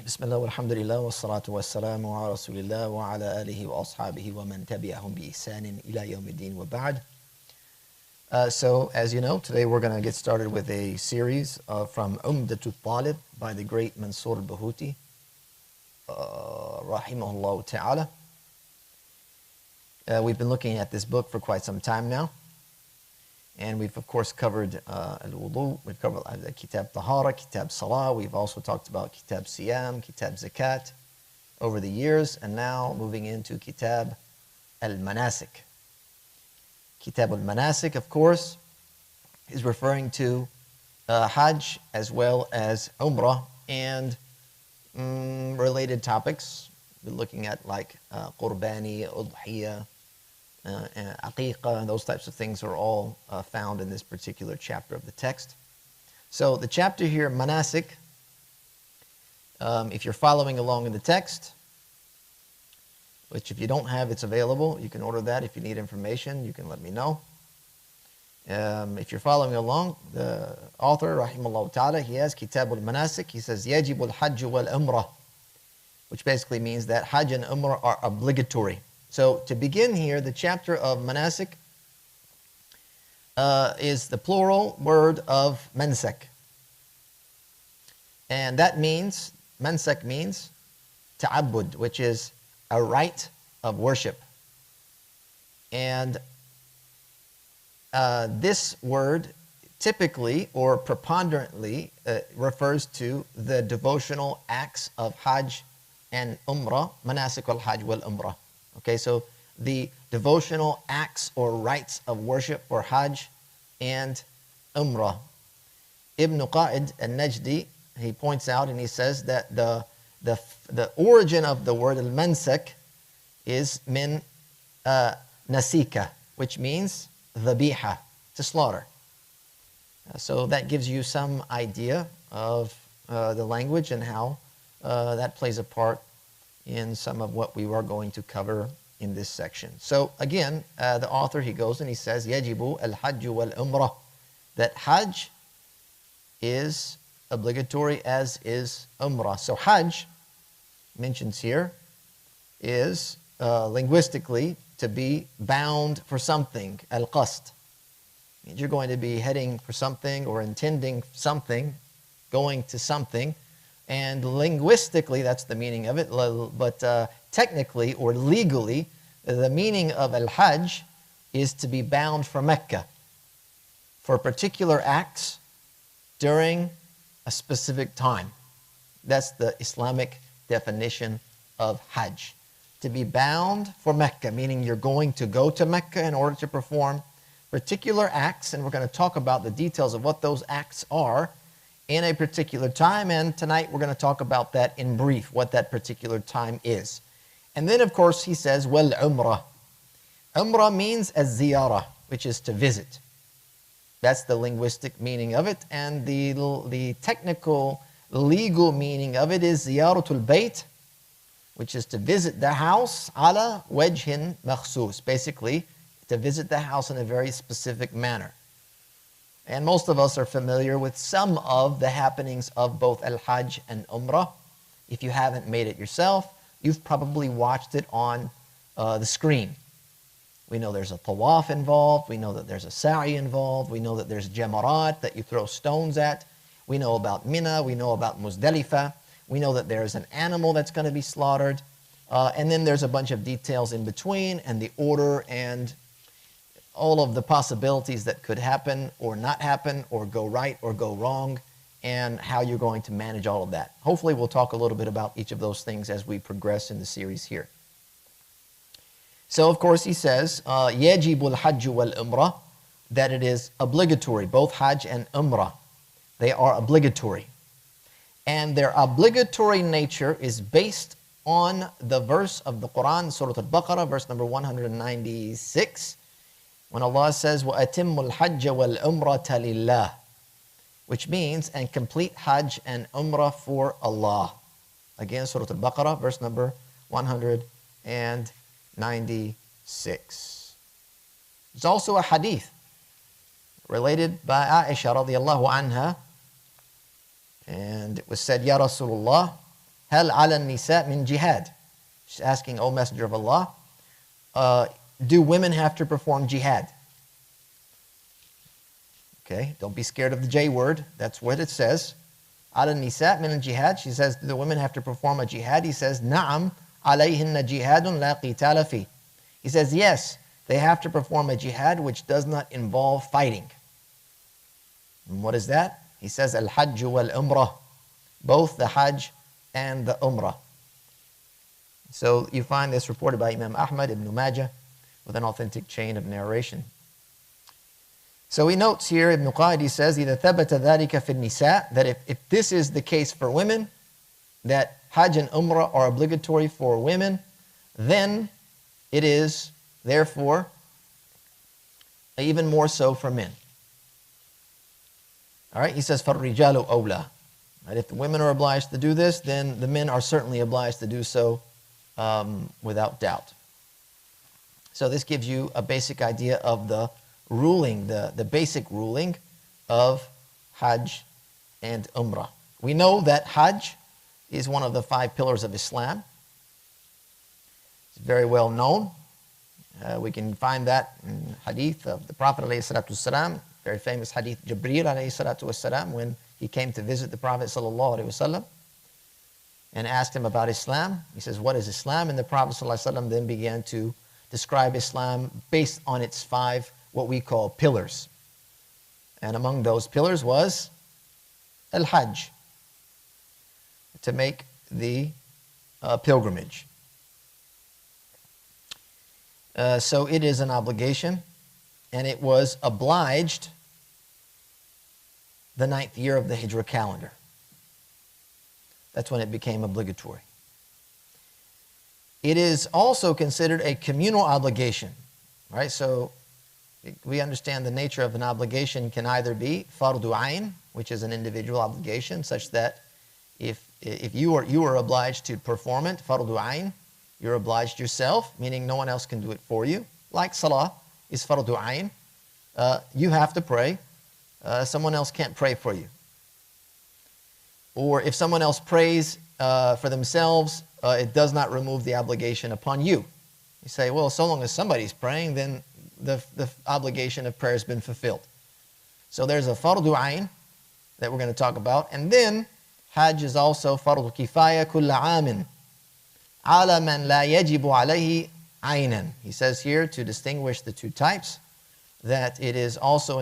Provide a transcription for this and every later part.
Bismillah, walhamdulillah, wassalatu wassalamu ala rasulillah wa ala alihi wa ashabihi wa man tabi'ahum bi ihsanin ila yawmiddin wa ba'd. So, as you know, today we're going to get started with a series from Umdat al-Talib by the great Mansur al-Bahuti, rahimahullah ta'ala. We've been looking at this book for quite some time now. And we've, of course, covered al-wudu, we've covered kitab tahara, kitab salah, we've also talked about kitab siyam, kitab zakat over the years, and now moving into kitab al-manasik. Kitab al-manasik, of course, is referring to Hajj as well as Umrah and related topics. We're looking at like qurbani, udhiyah, aqiqah, those types of things are all found in this particular chapter of the text. So the chapter here, manasik, if you're following along in the text, which if you don't have, it's available. You can order that. If you need information, you can let me know. If you're following along, the author, rahimahullah ta'ala, he has Kitab al-Manasik. He says, Yajib al-Hajj wal-Umrah, which basically means that Hajj and Umrah are obligatory. So to begin here, the chapter of manasik is the plural word of mansak. And that means, mansak means ta'abbud, which is a rite of worship. And this word typically or preponderantly refers to the devotional acts of Hajj and Umrah, manasik al-Hajj wal-Umrah. Okay, so the devotional acts or rites of worship for Hajj and Umrah. Ibn Qa'id al-Najdi, he points out and he says that the origin of the word al-mansak is min nasika, which means dhabiha, to slaughter. So that gives you some idea of the language and how that plays a part in some of what we are going to cover in this section. So again, the author, he goes and he says, Yajibu al-Hajj wal-Umrah, that Hajj is obligatory as is Umrah. So Hajj, mentions here, is linguistically to be bound for something, al-Qasd. You're going to be heading for something or intending something, going to something. And linguistically, that's the meaning of it, but technically or legally, the meaning of al-Hajj is to be bound for Mecca for particular acts during a specific time. That's the Islamic definition of Hajj. To be bound for Mecca, meaning you're going to go to Mecca in order to perform particular acts, and we're going to talk about the details of what those acts are in a particular time, and tonight we're going to talk about that in brief, what that particular time is. And then, of course, he says, well, Umrah. Umrah means az-ziyarah, which is to visit. That's the linguistic meaning of it, and the technical, legal meaning of it is ziyaratul bayt, which is to visit the house, ala wajhin makhsus, basically to visit the house in a very specific manner. And most of us are familiar with some of the happenings of both al-Hajj and Umrah. If you haven't made it yourself, you've probably watched it on the screen. We know there's a tawaf involved. We know that there's a sa'i involved. We know that there's jamarat that you throw stones at. We know about Mina. We know about Muzdalifah. We know that there's an animal that's going to be slaughtered. And then there's a bunch of details in between and the order and all of the possibilities that could happen or not happen or go right or go wrong and how you're going to manage all of that. Hopefully we'll talk a little bit about each of those things as we progress in the series here. So of course he says, يَجِبُ الْحَجُّ وَالْأُمْرَةِ, that it is obligatory, both Hajj and Umrah. They are obligatory. And their obligatory nature is based on the verse of the Quran, Surah Al-Baqarah, verse number 196, when Allah says, وَأَتِمُّ الْحَجَّ وَالْأُمْرَةَ لِلَّهِ, which means, and complete Hajj and Umrah for Allah. Again, Surah Al-Baqarah, verse number 196. There's also a hadith related by Aisha radiallahu anha, and it was said, Ya Rasulullah, هل على النساء من jihad? She's asking, O Messenger of Allah, do women have to perform jihad? Okay, don't be scared of the J word. That's what it says. على النساء من الجهاد. She says, do the women have to perform a jihad? He says, نعم عليهن جهاد لا قتال فيه. He says, yes, they have to perform a jihad which does not involve fighting. And what is that? He says, al-Hajj wal-Umrah. Both the Hajj and the Umrah. So you find this reported by Imam Ahmad ibn Majah with an authentic chain of narration. So he notes here, Ibn Qadi says, إِذَا ثَبَتَ ذَلِكَ فِي النِّسَاء, that if this is the case for women, that Hajj and Umrah are obligatory for women, then it is, therefore, even more so for men. All right, he says, فَالرِّجَالُ أَوْلَى. Right, if the women are obliged to do this, then the men are certainly obliged to do so without doubt. So this gives you a basic idea of the ruling, the basic ruling of Hajj and Umrah. We know that Hajj is one of the 5 pillars of Islam. It's very well known. We can find that in hadith of the Prophet ﷺ, very famous hadith Jibreel ﷺ, when he came to visit the Prophet ﷺ and asked him about Islam. He says, what is Islam? And the Prophet ﷺ then began to describe Islam based on its 5, what we call pillars. And among those pillars was al-Hajj, to make the pilgrimage. So it is an obligation, and it was obliged the 9th year of the Hijrah calendar. That's when it became obligatory. It is also considered a communal obligation, right? So we understand the nature of an obligation can either be fardu ayn, which is an individual obligation, such that if you are obliged to perform it, fardu ayn, you're obliged yourself, meaning no one else can do it for you. Like salah is fardu ayn. You have to pray. Someone else can't pray for you. Or if someone else prays for themselves, it does not remove the obligation upon you. You say, well, so long as somebody's praying, then the obligation of prayer has been fulfilled. So there's a fardu ayn that we're going to talk about. And then Hajj is also fardu kifaya kulla amin ala man la yajibu alayhi aynan. He says here, to distinguish the 2 types, that it is also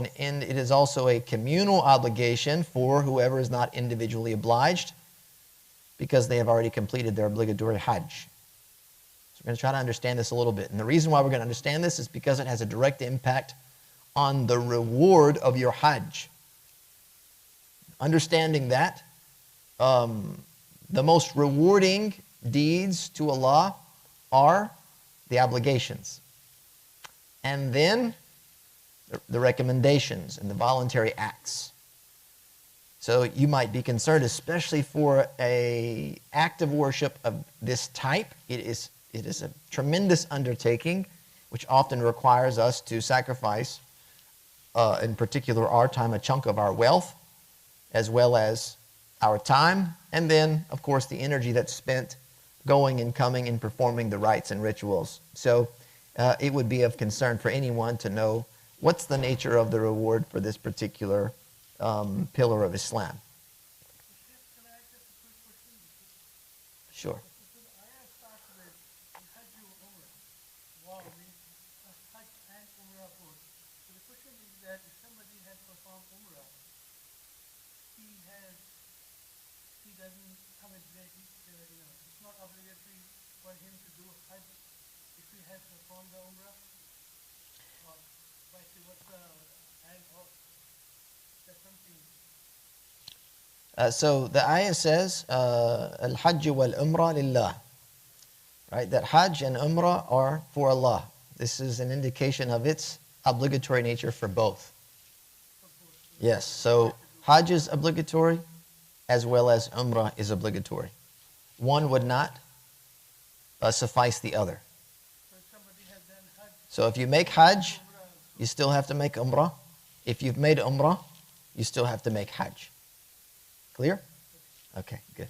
a communal obligation for whoever is not individually obliged, because they have already completed their obligatory Hajj. So we're going to try to understand this a little bit. And the reason why we're going to understand this is because it has a direct impact on the reward of your Hajj. Understanding that, the most rewarding deeds to Allah are the obligations. And then the recommendations and the voluntary acts. So you might be concerned, especially for an act of worship of this type. It is a tremendous undertaking, which often requires us to sacrifice, in particular our time, a chunk of our wealth, as well as our time, and then, of course, the energy that's spent going and coming and performing the rites and rituals. So it would be of concern for anyone to know what's the nature of the reward for this particular pillar of Islam. Sure. So the ayah says, al-Hajj wal-Umrah lillah. Right, that Hajj and Umrah are for Allah. This is an indication of its obligatory nature for both. Yes, so Hajj is obligatory as well as Umrah is obligatory. One would not suffice the other. So if you make Hajj, you still have to make Umrah. If you've made Umrah, you still have to make Hajj. Clear? Okay, good.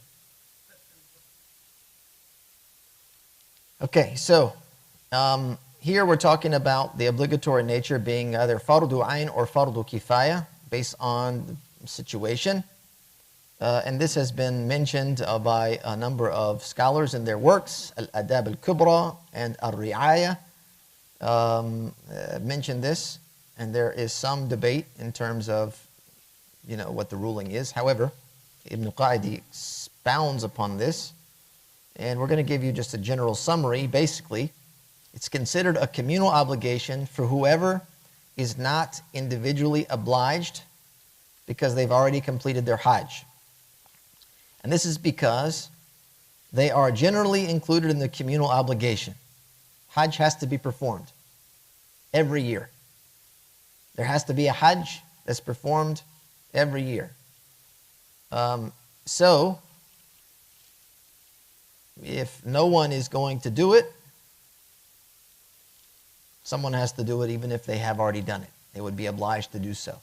Okay, so here we're talking about the obligatory nature being either fardu ayn or fardu kifaya based on the situation. And this has been mentioned by a number of scholars in their works. Al-Adab al-Kubra and al-Ri'aya mention this, and there is some debate in terms of what the ruling is. However, Ibn Qa'idi expounds upon this, and we're going to give you just a general summary. Basically, it's considered a communal obligation for whoever is not individually obliged because they've already completed their Hajj. And this is because they are generally included in the communal obligation. Hajj has to be performed every year. There has to be a Hajj that's performed every year. So, if no one is going to do it, someone has to do it even if they have already done it. They would be obliged to do so.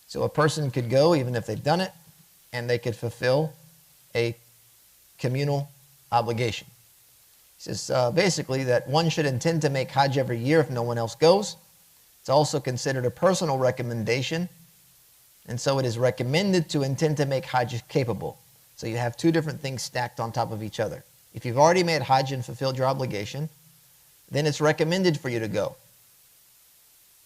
So a person could go even if they've done it, and they could fulfill a communal obligation. He says basically that one should intend to make Hajj every year if no one else goes. It's also considered a personal recommendation, and so it is recommended to intend to make Hajj if capable. So you have two different things stacked on top of each other. If you've already made Hajj and fulfilled your obligation, then it's recommended for you to go.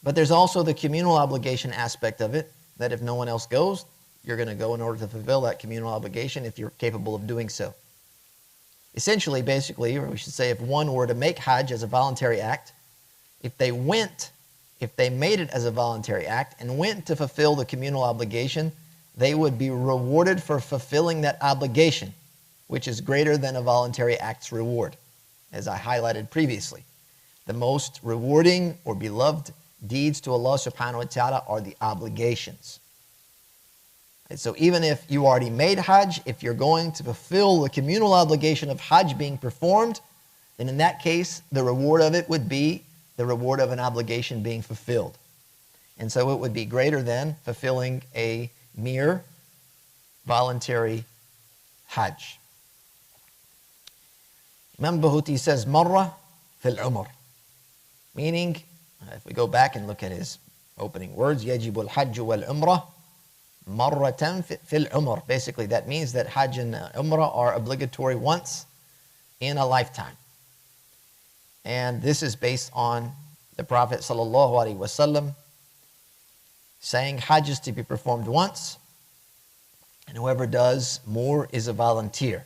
But there's also the communal obligation aspect of it, that if no one else goes, you're going to go in order to fulfill that communal obligation if you're capable of doing so. Essentially, basically, or we should say if one were to make Hajj as a voluntary act, if they made it as a voluntary act and went to fulfill the communal obligation, they would be rewarded for fulfilling that obligation, which is greater than a voluntary act's reward, as I highlighted previously. The most rewarding or beloved deeds to Allah subhanahu wa ta'ala are the obligations. And so even if you already made Hajj, if you're going to fulfill the communal obligation of Hajj being performed, then in that case, the reward of it would be the reward of an obligation being fulfilled. And so it would be greater than fulfilling a mere voluntary Hajj. Imam Bahuti says, Marra fil Umr. Meaning, if we go back and look at his opening words, Yajibu al-Hajj wal-Umrah, Marratan fil Umr. Basically, that means that Hajj and Umrah are obligatory once in a lifetime. And this is based on the Prophet ﷺ saying Hajj is to be performed once, and whoever does more is a volunteer.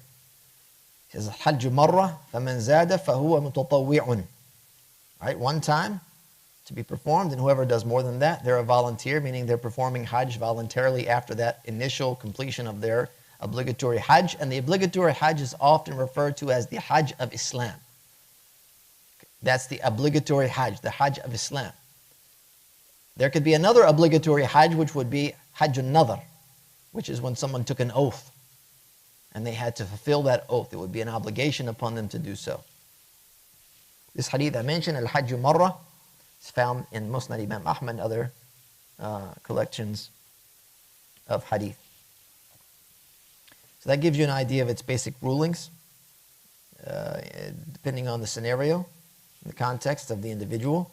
He says, Hajj marra, faman zada, fahuwa mutatawwi'un. Right, one time to be performed, and whoever does more than that, they're a volunteer, meaning they're performing Hajj voluntarily after that initial completion of their obligatory Hajj. And the obligatory Hajj is often referred to as the Hajj of Islam. That's the obligatory Hajj, the Hajj of Islam. There could be another obligatory Hajj, which would be Hajj al-Nadhr, which is when someone took an oath and they had to fulfill that oath. It would be an obligation upon them to do so. This hadith I mentioned, al-Hajj marra, is found in Musnad Imam Ahmad and other collections of hadith. So that gives you an idea of its basic rulings, depending on the scenario, the context of the individual,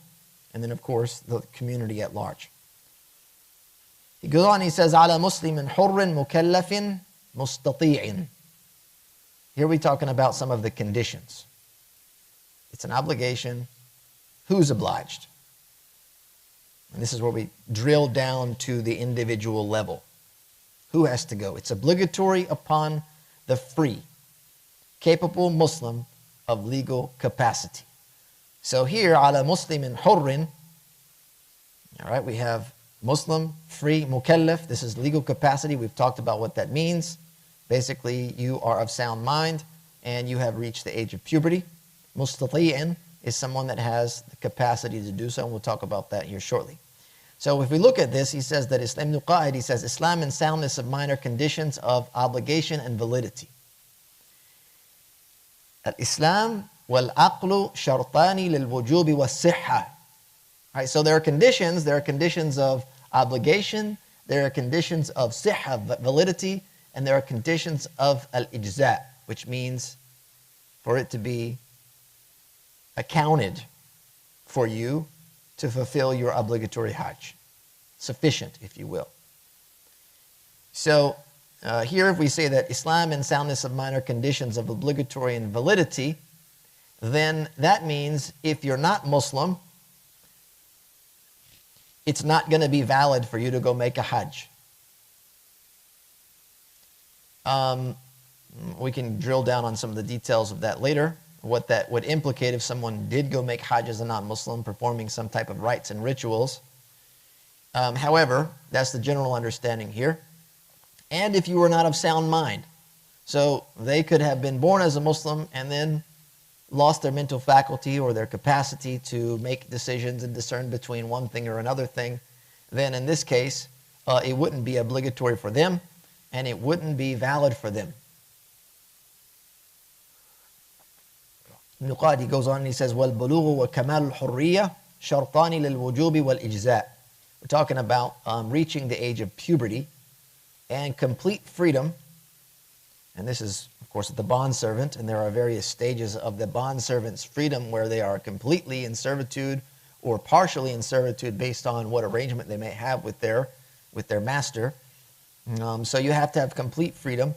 and then of course the community at large. He goes on, he says, على مسلم حر مكلف مستطيع. Here we're talking about some of the conditions. It's an obligation. Who's obliged? And this is where we drill down to the individual level. Who has to go? It's obligatory upon the free, capable Muslim of legal capacity. So here, على مسلم حر, all right, we have Muslim, free, mukallaf. This is legal capacity. We've talked about what that means. Basically, you are of sound mind and you have reached the age of puberty. Mustati'an is someone that has the capacity to do so, and we'll talk about that here shortly. So if we look at this, he says that Islam, Ibn Qa'id, he says, Islam and soundness of mind are conditions of obligation and validity. Al-Islam wal-aqlu shartani lil-wujubi was-sihha. Right, so there are conditions of obligation, there are conditions of sihha, validity, and there are conditions of al-ijza, which means for it to be accounted for you to fulfill your obligatory Hajj. Sufficient, if you will. So here if we say that Islam and soundness of mind are conditions of obligatory invalidity, then that means if you're not Muslim, it's not going to be valid for you to go make a Hajj. We can drill down on some of the details of that later, what that would implicate if someone did go make Hajj as a non-Muslim, performing some type of rites and rituals. However, that's the general understanding here. And if you were not of sound mind. So they could have been born as a Muslim and then lost their mental faculty or their capacity to make decisions and discern between one thing or another thing. Then in this case, it wouldn't be obligatory for them and it wouldn't be valid for them. Ibn Qadi goes on and he says, وَالْبُلُوغُ وَكَمَالُ الْحُرِّيَّةِ شَرْطَانِ لِلْوُجُوبِ وَالْإِجْزَاءِ. We're talking about reaching the age of puberty and complete freedom. And this is, of course, the bondservant, and there are various stages of the bondservant's freedom where they are completely in servitude or partially in servitude based on what arrangement they may have with their master. So you have to have complete freedom.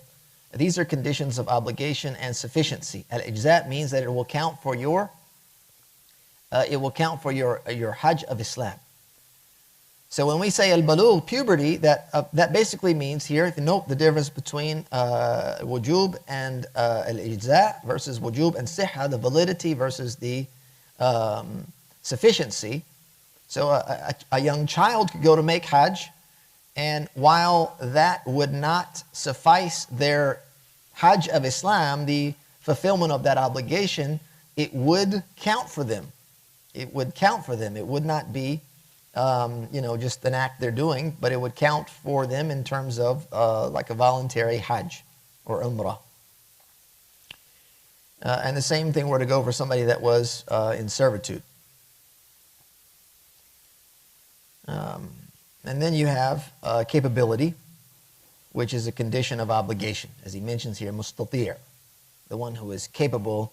These are conditions of obligation and sufficiency. Al-ijza means that it will count for your Hajj of Islam. So when we say al-balugh, puberty, that basically means here, if you note the difference between wujub and al-ijza versus wujub and sihha, the validity versus the sufficiency. So a young child could go to make Hajj, and while that would not suffice their Hajj of Islam, the fulfillment of that obligation, it would count for them. It would count for them. It would not be just an act they're doing, but it would count for them in terms of like a voluntary Hajj or Umrah. And the same thing were to go for somebody that was in servitude. And then you have capability, which is a condition of obligation. As he mentions here, mustati', the one who is capable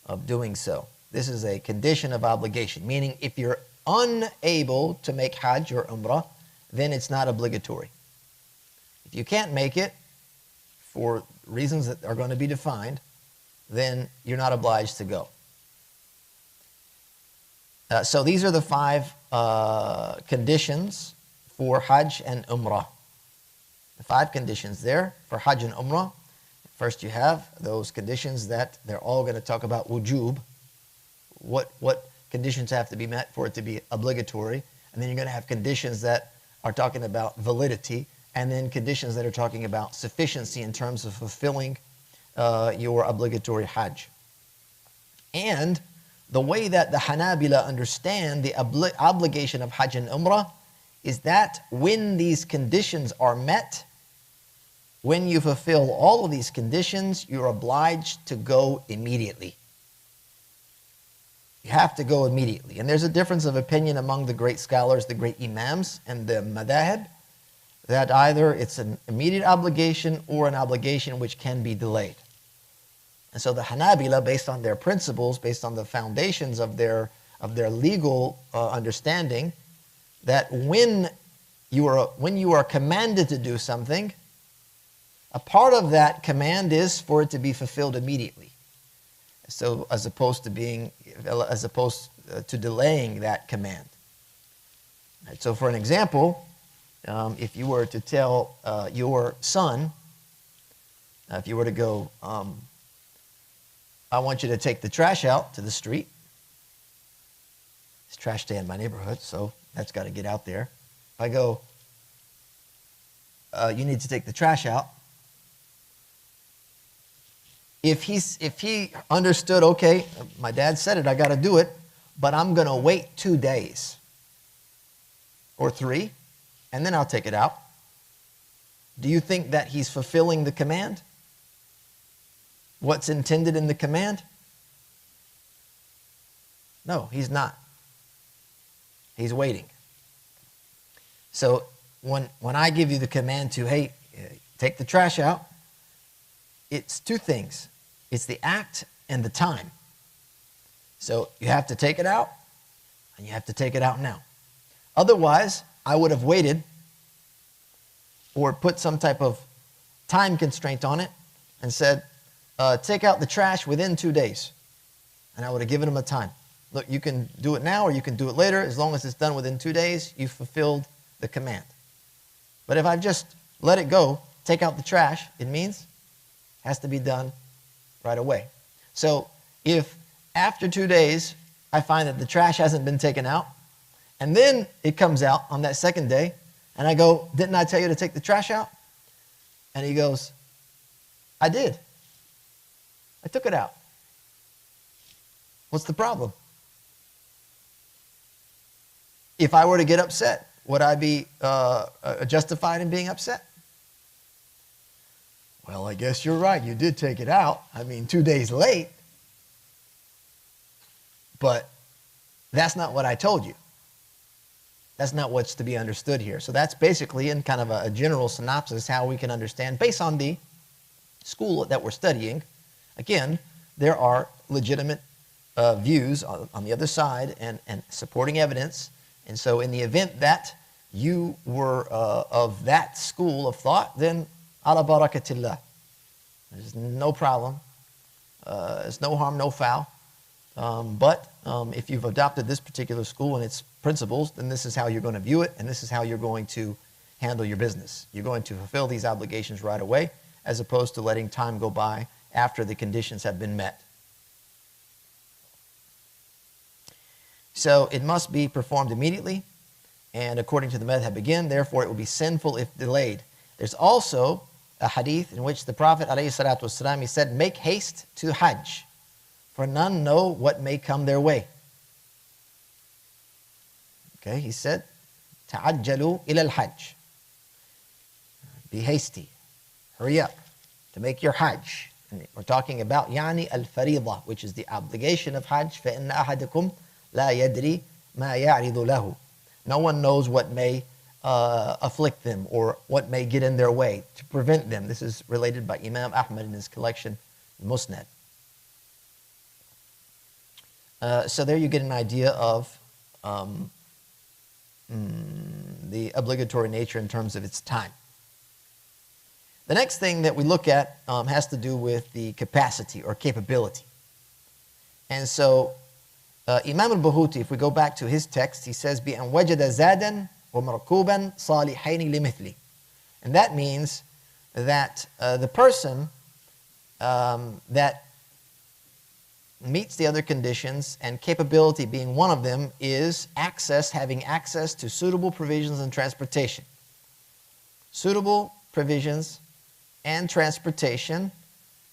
of doing so. This is a condition of obligation, meaning if you're unable to make Hajj or Umrah, then it's not obligatory. If you can't make it for reasons that are going to be defined, then you're not obliged to go. So these are the 5 conditions for Hajj and Umrah. The 5 conditions there for Hajj and Umrah. First you have those conditions that they're all going to talk about wujub. What conditions have to be met for it to be obligatory. And then you're going to have conditions that are talking about validity, and then conditions that are talking about sufficiency in terms of fulfilling your obligatory Hajj. And the way that the Hanabila understand the obligation of Hajj and Umrah is that when these conditions are met, when you fulfill all of these conditions, you're obliged to go immediately. You have to go immediately. And there's a difference of opinion among the great scholars, the great imams, and the madahib, that either it's an immediate obligation or an obligation which can be delayed. And so the Hanabila, based on their principles, based on the foundations of their legal understanding, that when you are commanded to do something, a part of that command is for it to be fulfilled immediately. So as opposed to delaying that command. Right, so for an example, if you were to tell your son, if you were to go, I want you to take the trash out to the street. It's trash day in my neighborhood, so that's got to get out there. If I go, you need to take the trash out. If he understood, okay, my dad said it, I got to do it, but I'm going to wait 2 days or 3, and then I'll take it out. Do you think that he's fulfilling the command? What's intended in the command? No, he's not. He's waiting. So when I give you the command to, hey, take the trash out, it's 2 things. It's the act and the time. So you have to take it out, and you have to take it out now. Otherwise, I would have waited or put some type of time constraint on it and said, take out the trash within 2 days. And I would have given them a time. Look, you can do it now or you can do it later. As long as it's done within 2 days, you've fulfilled the command. But if I just let it go, take out the trash, it means it has to be done right away. So if after 2 days, I find that the trash hasn't been taken out, and then it comes out on that second day, and I go, didn't I tell you to take the trash out? And he goes, I did. I took it out. What's the problem? If I were to get upset, would I be justified in being upset? Well, I guess you're right. You did take it out. I mean, 2 days late. But that's not what I told you. That's not what's to be understood here. So that's basically, in kind of a general synopsis, how we can understand, based on the school that we're studying. Again, there are legitimate views on the other side and supporting evidence. And so in the event that you were of that school of thought, then ala barakatillah. There's no problem. There's no harm, no foul. But if you've adopted this particular school and its principles, then this is how you're going to view it, and this is how you're going to handle your business. You're going to fulfill these obligations right away, as opposed to letting time go by after the conditions have been met. So it must be performed immediately, and according to the madhab again, therefore it will be sinful if delayed. There's also a hadith in which the Prophet ﷺ, he said, make haste to Hajj, for none know what may come their way. Okay, he said, ta'ajjalu ila al-Hajj. Be hasty, hurry up to make your Hajj. And we're talking about yani al-fariḍah, which is the obligation of Hajj. فَإِنَّ أَحَدَكُمْ لَا يَدْرِي مَا يَعْرِضُ لَهُ. No one knows what may afflict them or what may get in their way to prevent them. This is related by Imam Ahmad in his collection, Musnad. So there you get an idea of the obligatory nature in terms of its time. The next thing that we look at has to do with the capacity or capability. And so Imam al-Buhuti, if we go back to his text, he says, بِأَنْ وَجَدَ زَادًا وَمَرْكُوبًا صَالِحَيْنِ لِمِثْلِ. And that means that the person that meets the other conditions, and capability being one of them, is having access to suitable provisions and transportation. Suitable provisions and transportation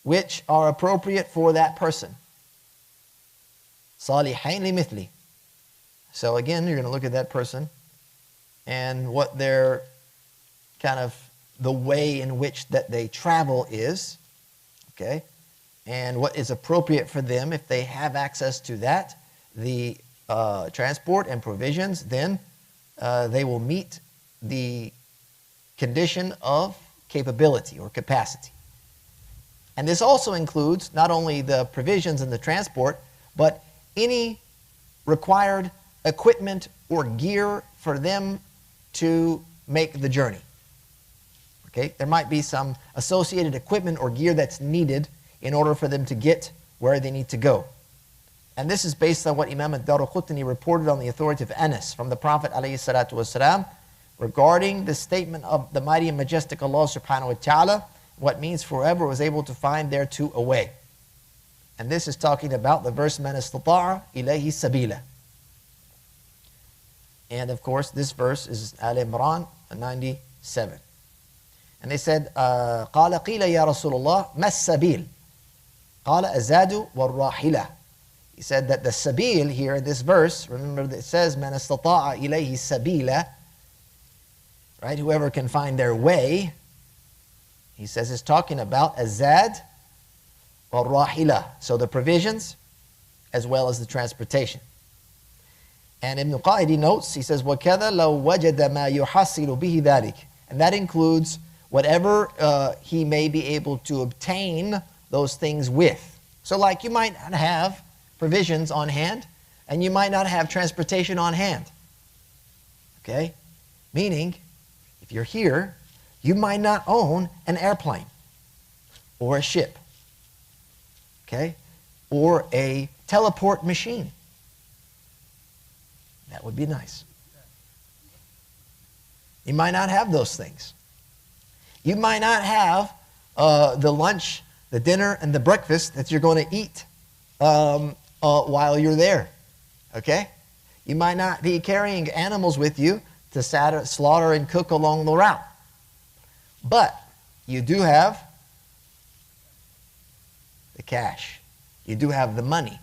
which are appropriate for that person. Salihain li mithli. So again, you're going to look at that person and what their kind of the way in which that they travel is, okay, and what is appropriate for them. If they have access to that, the transport and provisions, then they will meet the condition of capability or capacity. And this also includes not only the provisions and the transport, but any required equipment or gear for them to make the journey. Okay, there might be some associated equipment or gear that's needed in order for them to get where they need to go. And this is based on what Imam al-Daraqutni reported on the authority of Anas from the Prophet ﷺ regarding the statement of the mighty and majestic Allah subhanahu wa ta'ala, what means forever was able to find thereto a way. And this is talking about the verse Man istata'a ilayhi sabila. And of course this verse is Al-Imran 97. And they said, قال قيل يا رسول الله ما السبيل قال الزاد والراحلة. He said that the sabil here in this verse, remember that it says Man istata'a ilayhi sabila, right? Whoever can find their way. He says it's talking about azad or rahila, so the provisions as well as the transportation. And Ibn Qaidi notes, he says وَكَذَا لَوْ وَجَدَ مَا يُحَصِّلُ بِهِ ذَلِكَ. And that includes whatever he may be able to obtain those things with. So like you might have provisions on hand, and you might not have transportation on hand. Okay? Meaning, if you're here, you might not own an airplane or a ship. Okay? Or a teleport machine. That would be nice. You might not have those things. You might not have the lunch, the dinner, and the breakfast that you're going to eat while you're there. Okay? You might not be carrying animals with you to slaughter and cook along the route. But you do have the cash. You do have the money,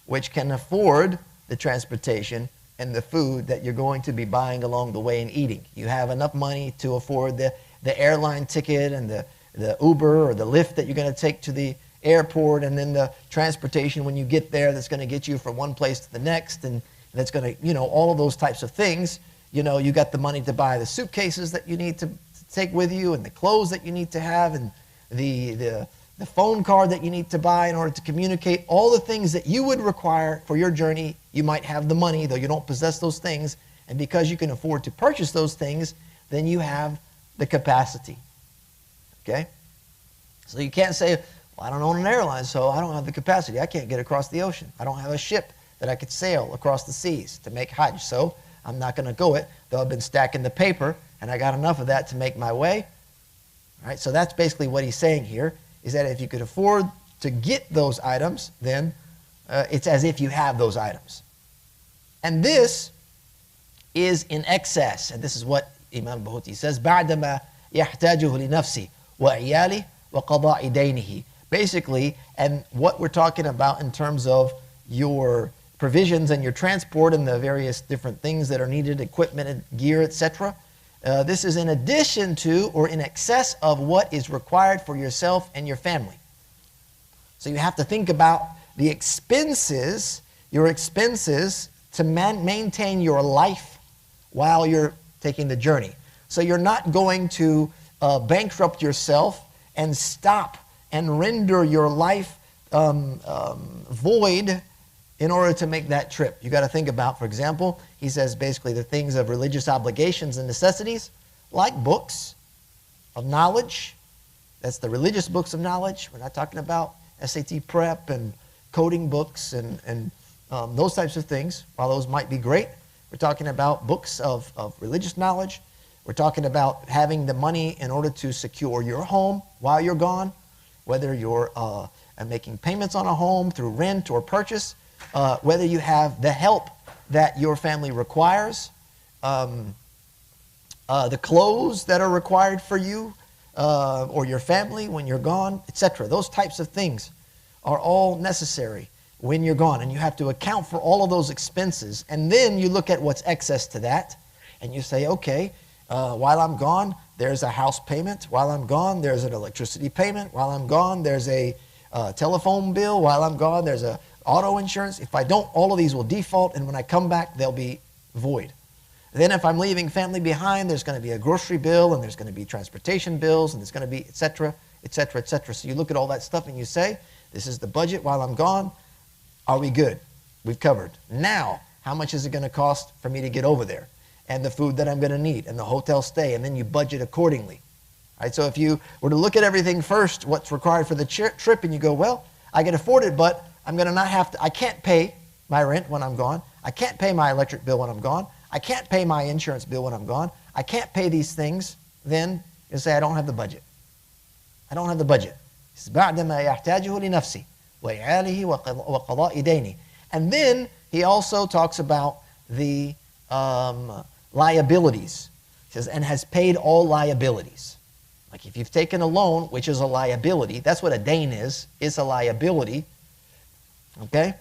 which can afford the transportation and the food that you're going to be buying along the way and eating. You have enough money to afford the airline ticket and the Uber or the Lyft that you're going to take to the airport, and then the transportation when you get there that's going to get you from one place to the next, and that's going to, all of those types of things. You got the money to buy the suitcases that you need to take with you, and the clothes that you need to have, and the phone card that you need to buy in order to communicate. All the things that you would require for your journey, you might have the money, though you don't possess those things. And because you can afford to purchase those things, then you have the capacity. Okay? So you can't say, well, I don't own an airline, so I don't have the capacity. I can't get across the ocean. I don't have a ship that I could sail across the seas to make Hajj, so I'm not going to go it, though I've been stacking the paper, and I got enough of that to make my way. All right, so that's basically what he's saying here, is that if you could afford to get those items, then it's as if you have those items. And this is in excess, and this is what Imam Bahuti says, بَعْدَمَا يَحْتَاجُهُ لِنَفْسِ وَعِيَالِهِ وَقَضَاءِ دَيْنِهِ. Basically, and what we're talking about in terms of your provisions and your transport and the various different things that are needed, equipment and gear, etc. This is in addition to or in excess of what is required for yourself and your family. So you have to think about the expenses, your expenses to maintain your life while you're taking the journey. So you're not going to bankrupt yourself and stop and render your life void in order to make that trip. You got to think about, for example, he says basically the things of religious obligations and necessities, like books of knowledge. That's the religious books of knowledge. We're not talking about SAT prep and coding books and those types of things. While those might be great, we're talking about books of religious knowledge. We're talking about having the money in order to secure your home while you're gone, whether you're making payments on a home through rent or purchase, whether you have the help that your family requires, the clothes that are required for you or your family when you're gone, etc. Those types of things are all necessary when you're gone, and you have to account for all of those expenses. And then you look at what's excess to that, and you say, okay, while I'm gone, there's a house payment. While I'm gone, there's an electricity payment. While I'm gone, there's a telephone bill. While I'm gone, there's a auto insurance. If I don't, all of these will default, and when I come back, they'll be void. Then if I'm leaving family behind, there's going to be a grocery bill, and there's going to be transportation bills, and there's going to be et cetera, et cetera, et cetera. So you look at all that stuff and you say, this is the budget while I'm gone. Are we good? We've covered. Now, how much is it going to cost for me to get over there? And the food that I'm going to need, and the hotel stay, and then you budget accordingly. All right, so if you were to look at everything first, what's required for the trip, and you go, well, I can afford it, but I'm going to not have to, I can't pay my rent when I'm gone. I can't pay my electric bill when I'm gone. I can't pay my insurance bill when I'm gone. I can't pay these things. Then you say, I don't have the budget. I don't have the budget. And then he also talks about the liabilities. He says, and has paid all liabilities. Like if you've taken a loan, which is a liability, that's what a dain is. It's a liability. Okay?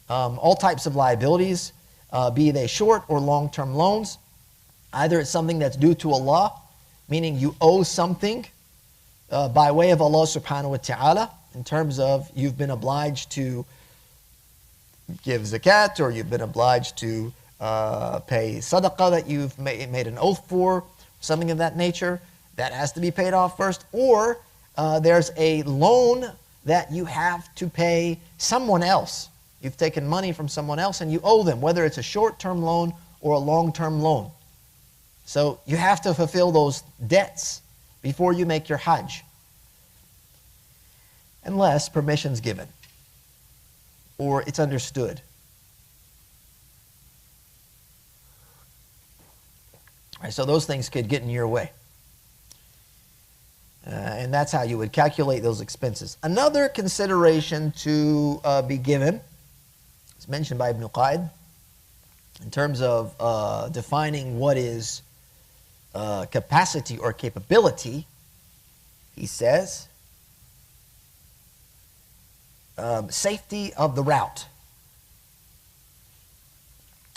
All types of liabilities, be they short or long-term loans. Either it's something that's due to Allah, meaning you owe something by way of Allah subhanahu wa ta'ala, in terms of you've been obliged to give zakat, or you've been obliged to pay sadaqah that you've made an oath for, something of that nature. That has to be paid off first. Or there's a loan that you have to pay someone else. You've taken money from someone else and you owe them, whether it's a short-term loan or a long-term loan. So you have to fulfill those debts before you make your Hajj, unless permission's given or it's understood. All right, so those things could get in your way. And that's how you would calculate those expenses. Another consideration to be given, it's mentioned by Ibn Qaid, in terms of defining what is capacity or capability. He says, safety of the route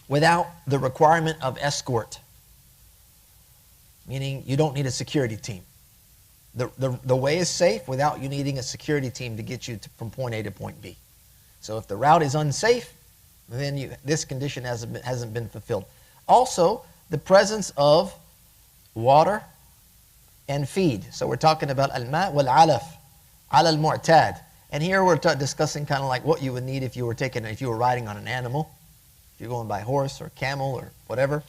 without the requirement of escort, meaning you don't need a security team. The way is safe without you needing a security team to get you from point A to point B. So if the route is unsafe, then this condition hasn't been fulfilled. Also, the presence of water and feed. So we're talking about al-ma' wal-alaf, ala al-mu'tad. And here we're discussing kind of like what you would need if you were riding on an animal. If you're going by horse or camel or whatever,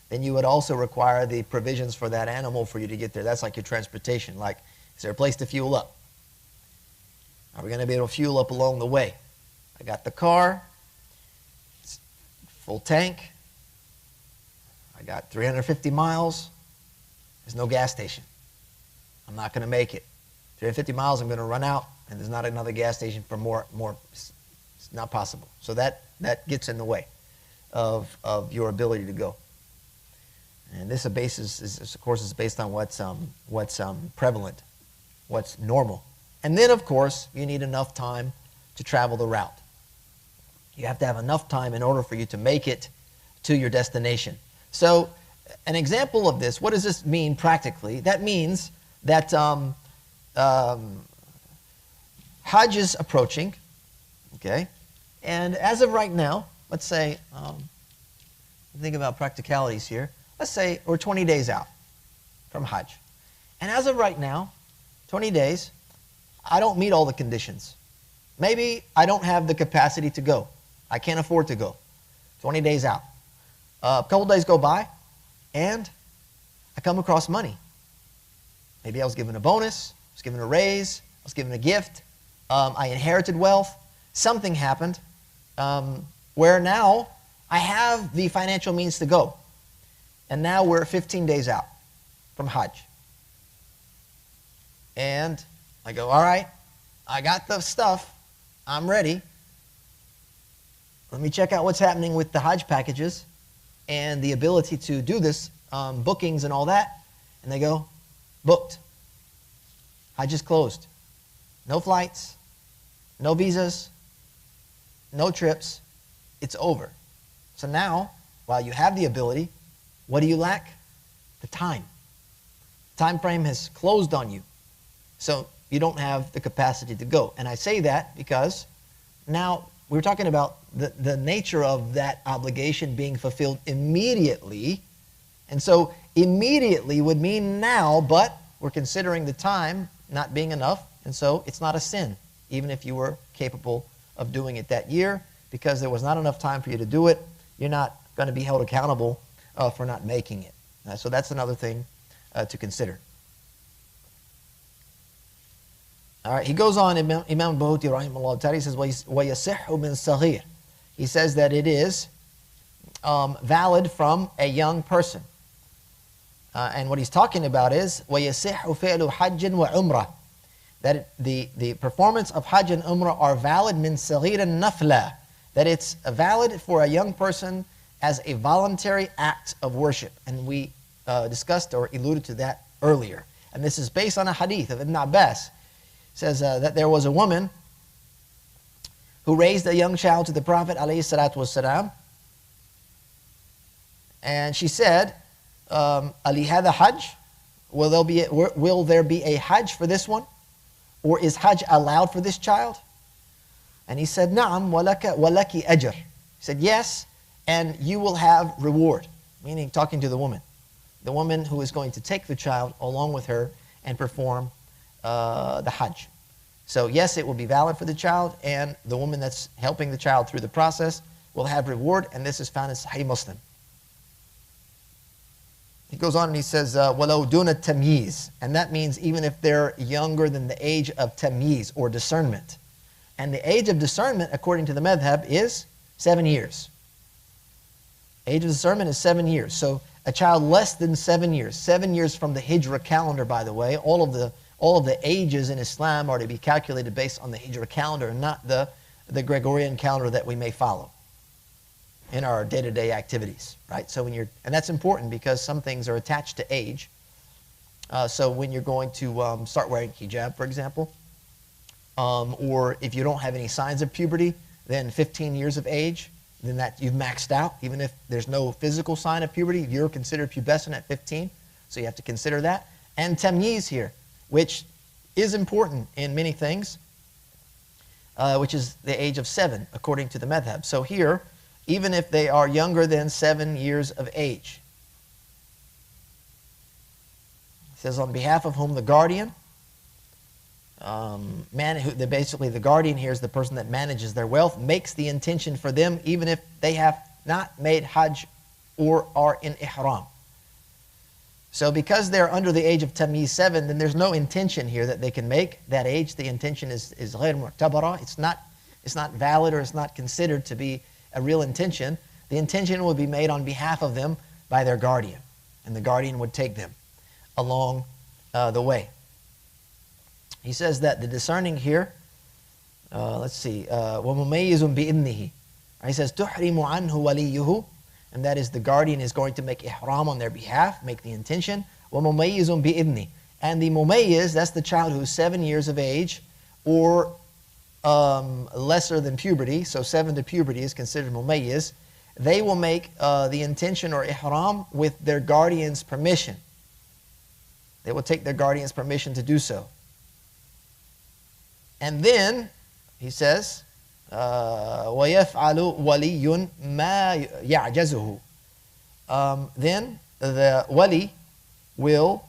then you would also require the provisions for that animal for you to get there. That's like your transportation. Like, is there a place to fuel up? Are we going to be able to fuel up along the way? I got the car, it's full tank, I got 350 miles, there's no gas station. I'm not going to make it. 350 miles, I'm going to run out, and there's not another gas station for more. It's not possible. So that gets in the way of your ability to go. And this basis is, of course, is based on what's prevalent, what's normal. And then, of course, you need enough time to travel the route. You have to have enough time in order for you to make it to your destination. So, an example of this, what does this mean practically? That means that Hajj is approaching, okay? And as of right now, let's say, think about practicalities here. Let's say we're 20 days out from Hajj. And as of right now, 20 days, I don't meet all the conditions. Maybe I don't have the capacity to go. I can't afford to go. 20 days out. A couple days go by, and I come across money. Maybe I was given a bonus, I was given a raise, I was given a gift, I inherited wealth. Something happened where now I have the financial means to go. And now we're 15 days out from Hajj. And I go, all right, I got the stuff, I'm ready. Let me check out what's happening with the Hajj packages and the ability to do this, bookings and all that. And they go, booked. Hajj is closed. No flights, no visas, no trips. It's over. So now, while you have the ability, what do you lack? The time. Time frame has closed on you. So you don't have the capacity to go. And I say that because now we're talking about the nature of that obligation being fulfilled immediately. And so immediately would mean now, but we're considering the time not being enough. And so it's not a sin, even if you were capable of doing it that year, because there was not enough time for you to do it. You're not going to be held accountable for not making it. So that's another thing to consider. All right, he goes on, Imam Bahuti rahimahullah ta'ala, he says, وَيَصِحُّ مِنْ صَغِيرٍ. He says that it is valid from a young person. And what he's talking about is وَيَصِحُّ فِعْلُ حَجٍّ وَعُمْرَةٍ. That the performance of Hajj and Umrah are valid min صَغِيرٍ نَفْلًا. That it's valid for a young person as a voluntary act of worship. And we discussed or alluded to that earlier. And this is based on a hadith of Ibn Abbas. It says that there was a woman who raised a young child to the Prophet ﷺ, and she said, Ali hadha Hajj? Will there be a Hajj for this one? Or is Hajj allowed for this child? And he said, Na'am walaki ajr. He said, yes, and you will have reward. Meaning talking to the woman who is going to take the child along with her and perform the Hajj. So yes, it will be valid for the child, and the woman that's helping the child through the process will have reward, and this is found in Sahih Muslim. He goes on and he says, وَلَوْ دُونَ التَّمْيِيزِ, and that means even if they're younger than the age of tamyiz, or discernment. And the age of discernment, according to the madhab, is 7 years. Age of discernment is 7 years. So a child less than 7 years, 7 years from the Hijra calendar, by the way, all of the ages in Islam are to be calculated based on the Hijra calendar and not the Gregorian calendar that we may follow in our day-to-day activities, right? So when and that's important because some things are attached to age. So when you're going to start wearing hijab, for example, or if you don't have any signs of puberty, then 15 years of age, then that you've maxed out. Even if there's no physical sign of puberty, you're considered pubescent at 15. So you have to consider that. And tamyiz here, which is important in many things, which is the age of 7, according to the madhab. So here, even if they are younger than 7 years of age, it says on behalf of whom the guardian, basically the guardian here is the person that manages their wealth, makes the intention for them even if they have not made Hajj or are in Ihram. So because they're under the age of Tamyiz 7, then there's no intention here that they can make that age. The intention is غير معتبرة. It's not valid, or it's not considered to be a real intention. The intention will be made on behalf of them by their guardian, and the guardian would take them along the way. He says that the discerning here, let's see, وَمُمَيِّزٌ بِإِذْنِهِ. He says, تُحْرِمُ عَنْهُ وَلِيُّهُ, and that is the guardian is going to make ihram on their behalf, make the intention. وَمُمَيِّزٌ بِإِذْنِهِ. And the mumayyiz, that's the child who's 7 years of age, or lesser than puberty, so 7 to puberty is considered mumayyiz. They will make the intention or ihram with their guardian's permission. They will take their guardian's permission to do so. And then, he says, وَيَفْعَلُ وَلِيٌّ مَا يَعْجَزُهُ. Then the wali will,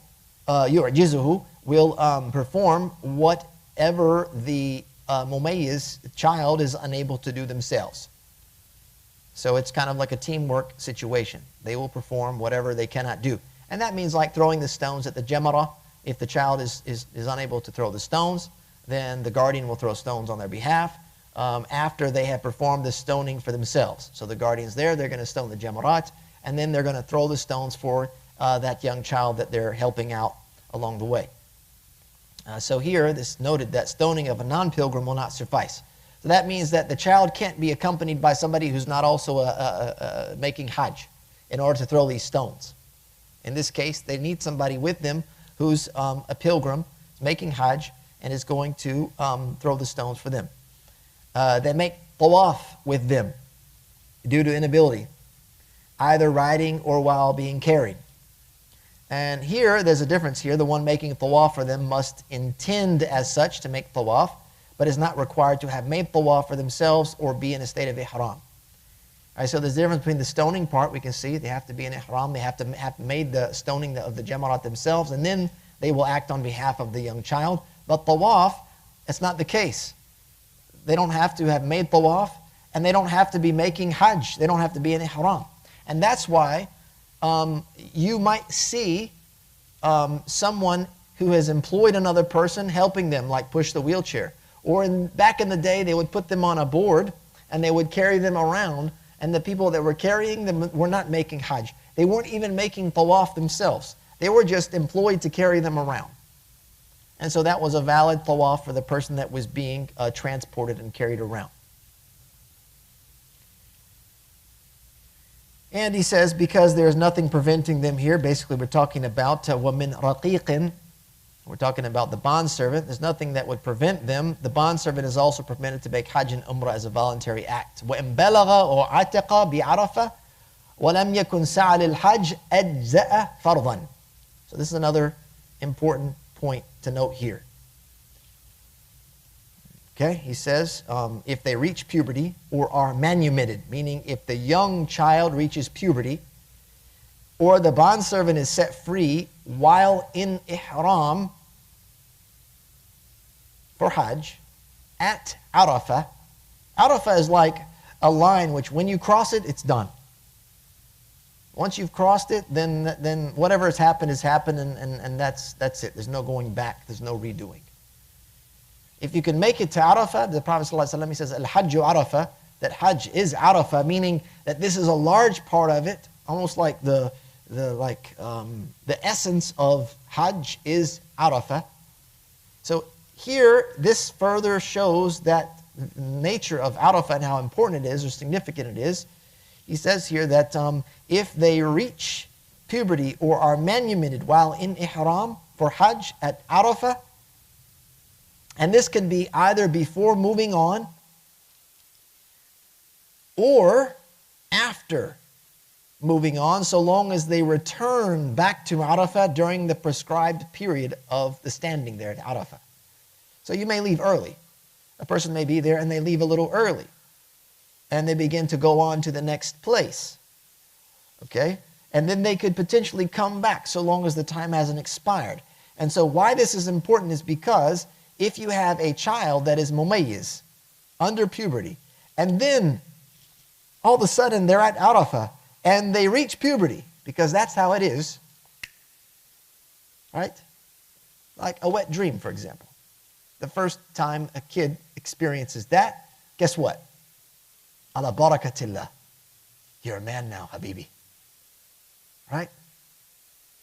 يُعْجِزُهُ, will perform whatever the mumayyiz child is unable to do themselves. So it's kind of like a teamwork situation. They will perform whatever they cannot do. And that means like throwing the stones at the jamara. If the child is unable to throw the stones, then the guardian will throw stones on their behalf after they have performed the stoning for themselves. So the guardian's there, they're going to stone the jamarat, and then they're going to throw the stones for that young child that they're helping out along the way. So here, this noted that stoning of a non-pilgrim will not suffice. So that means that the child can't be accompanied by somebody who's not also making Hajj in order to throw these stones. In this case, they need somebody with them who's a pilgrim, making Hajj, and is going to throw the stones for them. They make tawaf with them due to inability, either riding or while being carried. And here, there's a difference here. The one making tawaf for them must intend as such to make tawaf, but is not required to have made tawaf for themselves or be in a state of ihram. All right, so there's a difference between the stoning part. We can see they have to be in ihram. They have to have made the stoning of the jamarat themselves, and then they will act on behalf of the young child. But tawaf, it's not the case. They don't have to have made tawaf, and they don't have to be making Hajj. They don't have to be in ihram. And that's why you might see someone who has employed another person helping them, like push the wheelchair. Or back in the day, they would put them on a board, and they would carry them around, and the people that were carrying them were not making Hajj. They weren't even making tawaf themselves. They were just employed to carry them around. And so that was a valid tawaf for the person that was being transported and carried around. And he says, because there's nothing preventing them here, basically we're talking about وَمِنْ رَقِيقٍ, we're talking about the bondservant. There's nothing that would prevent them. The bondservant is also permitted to make Hajj and Umrah as a voluntary act. وَإِنْ بَلَغَ أَوْ عَتَقَ بِعَرَفَةٍ وَلَمْ يَكُنْ سَعَى لِلْحَجِّ أَجْزَأَ فَرْضًا. So this is another important point to note here. Okay, he says, if they reach puberty or are manumitted, meaning if the young child reaches puberty, or the bondservant is set free while in ihram, for Hajj at Arafah. Arafah is like a line which when you cross it, it's done. Once you've crossed it, then whatever has happened, and that's it. There's no going back. There's no redoing. If you can make it to Arafah, the Prophet ﷺ, he says, Al-Hajju Arafah, that Hajj is Arafah, meaning that this is a large part of it, almost like the essence of Hajj is Arafah. So here, this further shows that nature of Arafah and how important it is or significant it is. He says here that if they reach puberty or are manumitted while in ihram for Hajj at Arafah, and this can be either before moving on or after moving on, so long as they return back to Arafah during the prescribed period of the standing there at Arafah. So you may leave early. A person may be there and they leave a little early, and they begin to go on to the next place. Okay? And then they could potentially come back so long as the time hasn't expired. And so why this is important is because if you have a child that is mumayyiz, under puberty, and then all of a sudden they're at Arafah and they reach puberty, because that's how it is, right? Like a wet dream, for example. The first time a kid experiences that, guess what? Ala barakatillah. You're a man now, habibi. Right?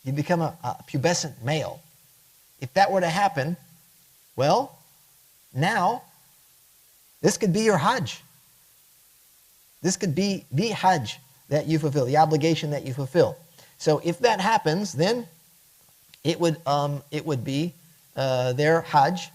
You become a pubescent male. If that were to happen, well, now, this could be your Hajj. This could be the Hajj that you fulfill, the obligation that you fulfill. So if that happens, then it would be their Hajj.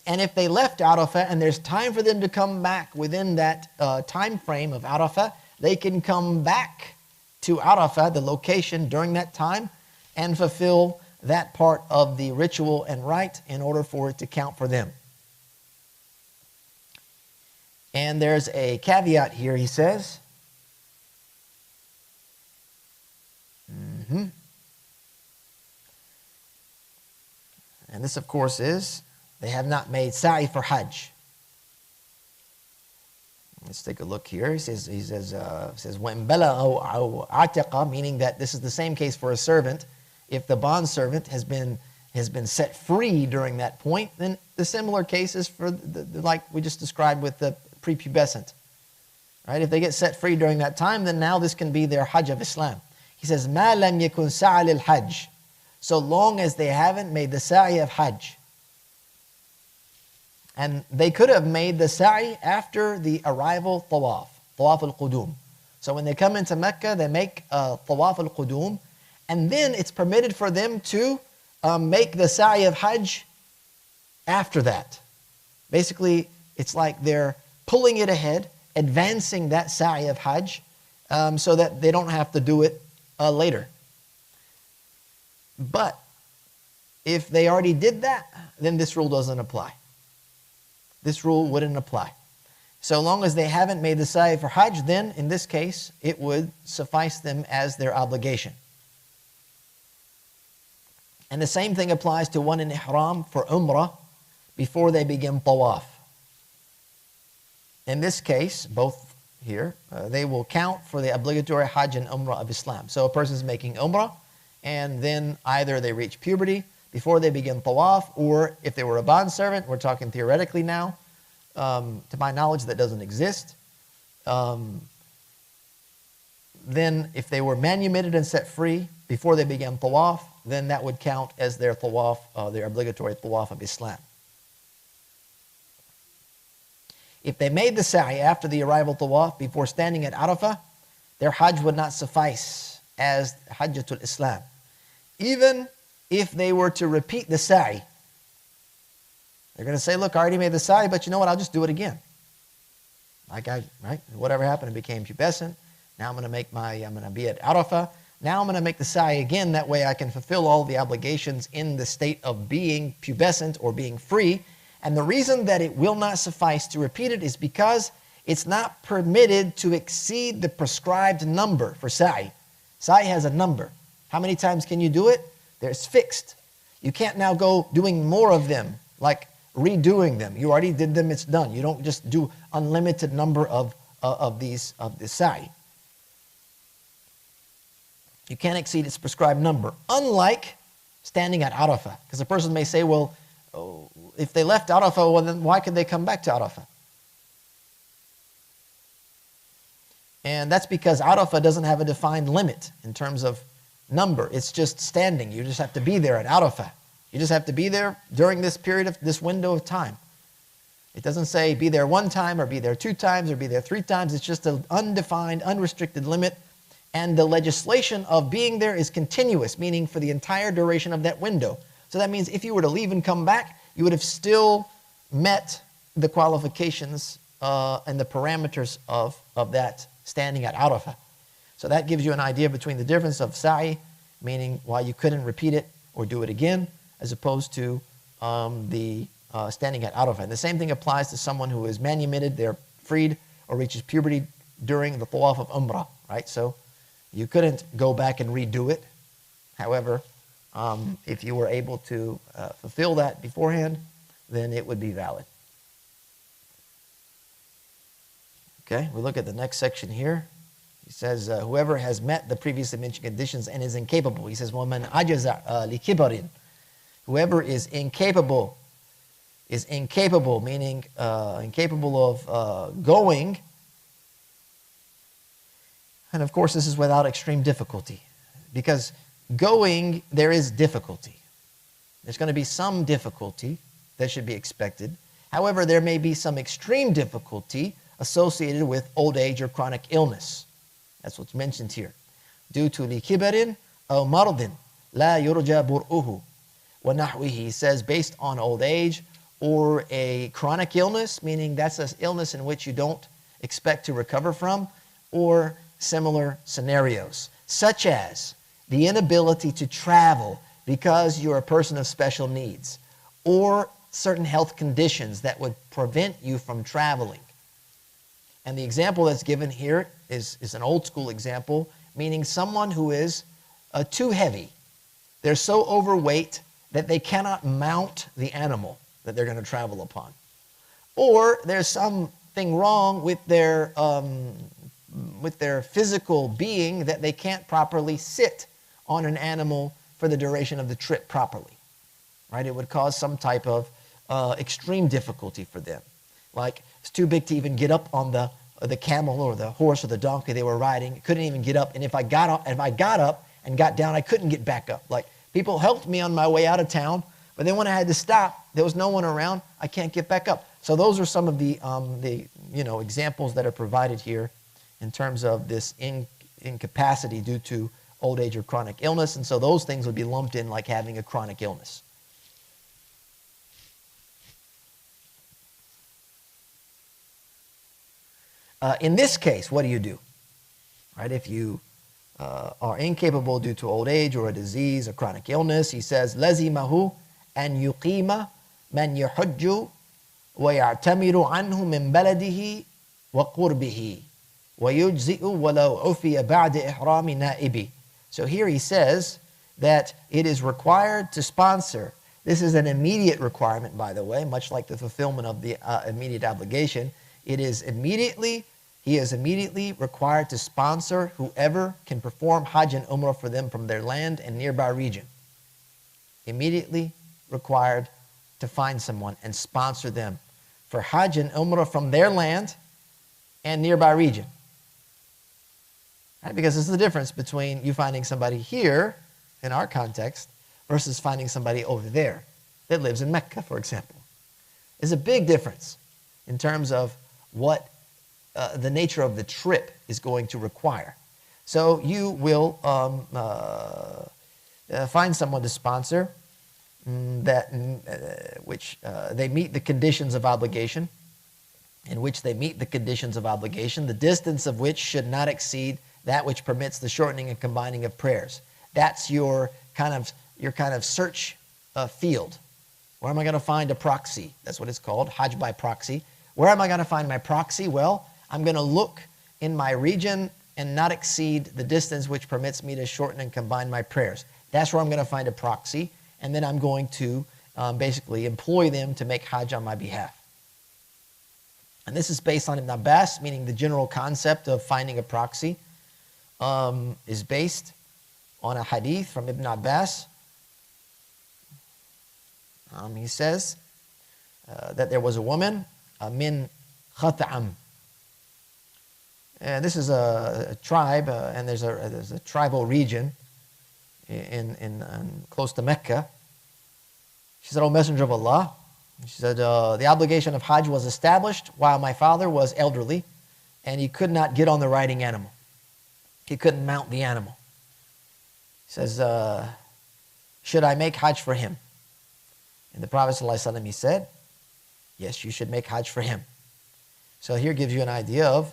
And if they left Arafah and there's time for them to come back within that time frame of Arafah, they can come back to Arafah, the location, during that time and fulfill that part of the ritual and rite in order for it to count for them. And there's a caveat here, he says. And this, of course, is they have not made sa'i for Hajj. Let's take a look here. He says when balagha aw atiqa, meaning that this is the same case for a servant. If the bond servant has been set free during that point, then the similar cases for like we just described with the prepubescent. Right? If they get set free during that time, then now this can be their Hajj of Islam. He says, "Ma lam yakun sa'a lil Hajj," so long as they haven't made the sa'i of Hajj. And they could have made the sa'i after the arrival tawaf al-qudum. So when they come into Mecca, they make tawaf al-qudum, and then it's permitted for them to make the sa'i of Hajj after that. Basically, it's like they're pulling it ahead, advancing that sa'i of Hajj, so that they don't have to do it later. But if they already did that, then this rule doesn't apply. This rule wouldn't apply. So long as they haven't made the sa'i for Hajj, then in this case, it would suffice them as their obligation. And the same thing applies to one in ihram for umrah before they begin tawaf. In this case, both here, they will count for the obligatory Hajj and umrah of Islam. So a person is making umrah, and then either they reach puberty before they begin tawaf, or if they were a bondservant, we're talking theoretically now, to my knowledge that doesn't exist. Then if they were manumitted and set free before they began tawaf, then that would count as their tawaf, their obligatory tawaf of Islam. If they made the sa'i after the arrival tawaf before standing at Arafah, their Hajj would not suffice as Hajjatul Islam. Even if they were to repeat the sa'i, they're going to say, look, I already made the sa'i, but you know what, I'll just do it again. Right? Whatever happened, it became pubescent. Now I'm going to be at Arafah. Now I'm going to make the sa'i again. That way I can fulfill all the obligations in the state of being pubescent or being free. And the reason that it will not suffice to repeat it is because it's not permitted to exceed the prescribed number for sa'i. Sa'i has a number. How many times can you do it? It's fixed. You can't now go doing more of them, like redoing them. You already did them, it's done. You don't just do unlimited number of this sa'i. You can't exceed its prescribed number. Unlike standing at Arafah. Because a person may say, well, if they left Arafah, well, then why could they come back to Arafah? And that's because Arafah doesn't have a defined limit in terms of number. It's just standing. You just have to be there at Arafah. You just have to be there during this period of this window of time. It doesn't say be there one time or be there 2 times or be there 3 times. It's just an undefined, unrestricted limit. And the legislation of being there is continuous, meaning for the entire duration of that window. So that means if you were to leave and come back, you would have still met the qualifications and the parameters of that standing at Arafah. So that gives you an idea between the difference of sa'i, meaning why you couldn't repeat it or do it again, as opposed to the standing at Arafah. And the same thing applies to someone who is manumitted, they're freed, or reaches puberty during the tawaf of Umrah, right? So you couldn't go back and redo it. However, if you were able to fulfill that beforehand, then it would be valid. Okay, we look at the next section here. He says, whoever has met the previously mentioned conditions and is incapable. He says, وَمَنْ عَجَزَ لِكِبَرٍ. Whoever is incapable, meaning incapable of going. And of course, this is without extreme difficulty. Because going, there is difficulty. There's going to be some difficulty that should be expected. However, there may be some extreme difficulty associated with old age or chronic illness. That's what's mentioned here. Due to likibarin aw maradin la yurja bur'uhu wa nahwihi. He says based on old age or a chronic illness, meaning that's an illness in which you don't expect to recover from, or similar scenarios, such as the inability to travel because you're a person of special needs, or certain health conditions that would prevent you from traveling. And the example that's given here is an old school example, meaning someone who is too heavy. They're so overweight that they cannot mount the animal that they're going to travel upon. Or there's something wrong with their physical being that they can't properly sit on an animal for the duration of the trip properly. Right? It would cause some type of extreme difficulty for them. Like, it's too big to even get up on the camel or the horse or the donkey they were riding. Couldn't even get up. And if I got up and got down, I couldn't get back up. Like, people helped me on my way out of town, but then when I had to stop, there was no one around. I can't get back up. So those are some of the examples that are provided here in terms of this incapacity due to old age or chronic illness. And so those things would be lumped in like having a chronic illness. In this case, what do you do? Right? If you are incapable due to old age or a disease or chronic illness, he says, لَزِمَهُ أَنْ يُقِيمَ مَنْ يَحُجُّ وَيَعْتَمِرُ عَنْهُ مِنْ بَلَدِهِ وَقُرْبِهِ وَيُجْزِئُ وَلَوْ عُفِيَ بَعْدِ إِحْرَامِ نَائِبِ. So here he says that it is required to sponsor. This is an immediate requirement, by the way, much like the fulfillment of the immediate obligation. He is immediately required to sponsor whoever can perform Hajj and Umrah for them from their land and nearby region. Immediately required to find someone and sponsor them for Hajj and Umrah from their land and nearby region. Right? Because this is the difference between you finding somebody here, in our context, versus finding somebody over there that lives in Mecca, for example. There's a big difference in terms of what the nature of the trip is going to require. So you will find someone to sponsor which they meet the conditions of obligation, the distance of which should not exceed that which permits the shortening and combining of prayers. That's your kind of search field. Where am I going to find a proxy? That's what it's called, Hajj by proxy. Where am I going to find my proxy? Well, I'm going to look in my region and not exceed the distance which permits me to shorten and combine my prayers. That's where I'm going to find a proxy. And then I'm going to basically employ them to make Hajj on my behalf. And this is based on Ibn Abbas, meaning the general concept of finding a proxy is based on a hadith from Ibn Abbas. He says that there was a woman, min Khat'am. And this is a tribe, and there's a tribal region in close to Mecca. She said, "O Messenger of Allah," she said, "the obligation of Hajj was established while my father was elderly, and he could not get on the riding animal. He couldn't mount the animal." He says, "Should I make Hajj for him?" And the Prophet ﷺ, he said, "Yes, you should make Hajj for him." So here gives you an idea of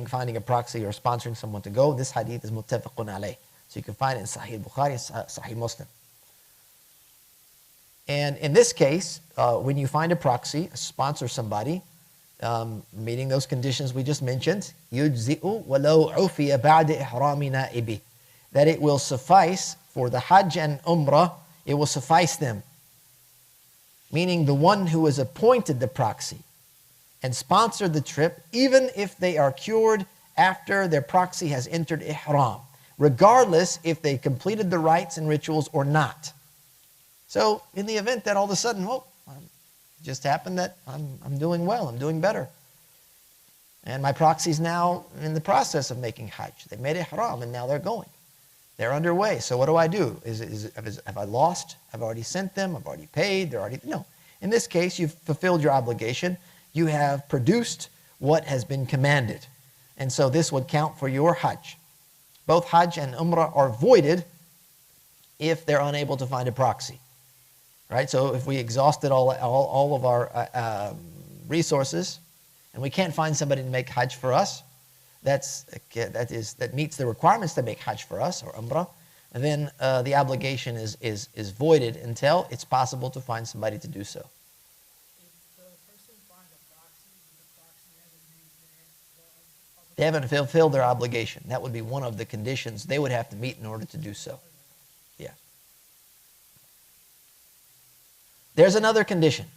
finding a proxy or sponsoring someone to go. This hadith is muttafaqun alayh. So you can find it in Sahih Bukhari and Sahih Muslim. And in this case, when you find a proxy, sponsor somebody, meeting those conditions we just mentioned, يُجْزِئُ وَلَوْ عُفِيَ بَعْدِ إِحْرَامِ نَائِبِ, that it will suffice for the Hajj and Umrah, it will suffice them. Meaning the one who has appointed the proxy and sponsored the trip, even if they are cured after their proxy has entered Ihram, regardless if they completed the rites and rituals or not. So in the event that all of a sudden, it just happened that I'm doing well, I'm doing better. And my proxy's now in the process of making Hajj. They made Ihram and now they're going. They're underway. So what do I do? Have I lost? I've already sent them, I've already paid, they're already, no. In this case, you've fulfilled your obligation. You have produced what has been commanded. And so this would count for your Hajj. Both Hajj and Umrah are voided if they're unable to find a proxy. Right? So if we exhausted all of our resources and we can't find somebody to make Hajj for us, that meets the requirements to make Hajj for us or Umrah, and then the obligation is voided until it's possible to find somebody to do so. They haven't fulfilled their obligation. That would be one of the conditions they would have to meet in order to do so. Yeah. There's another condition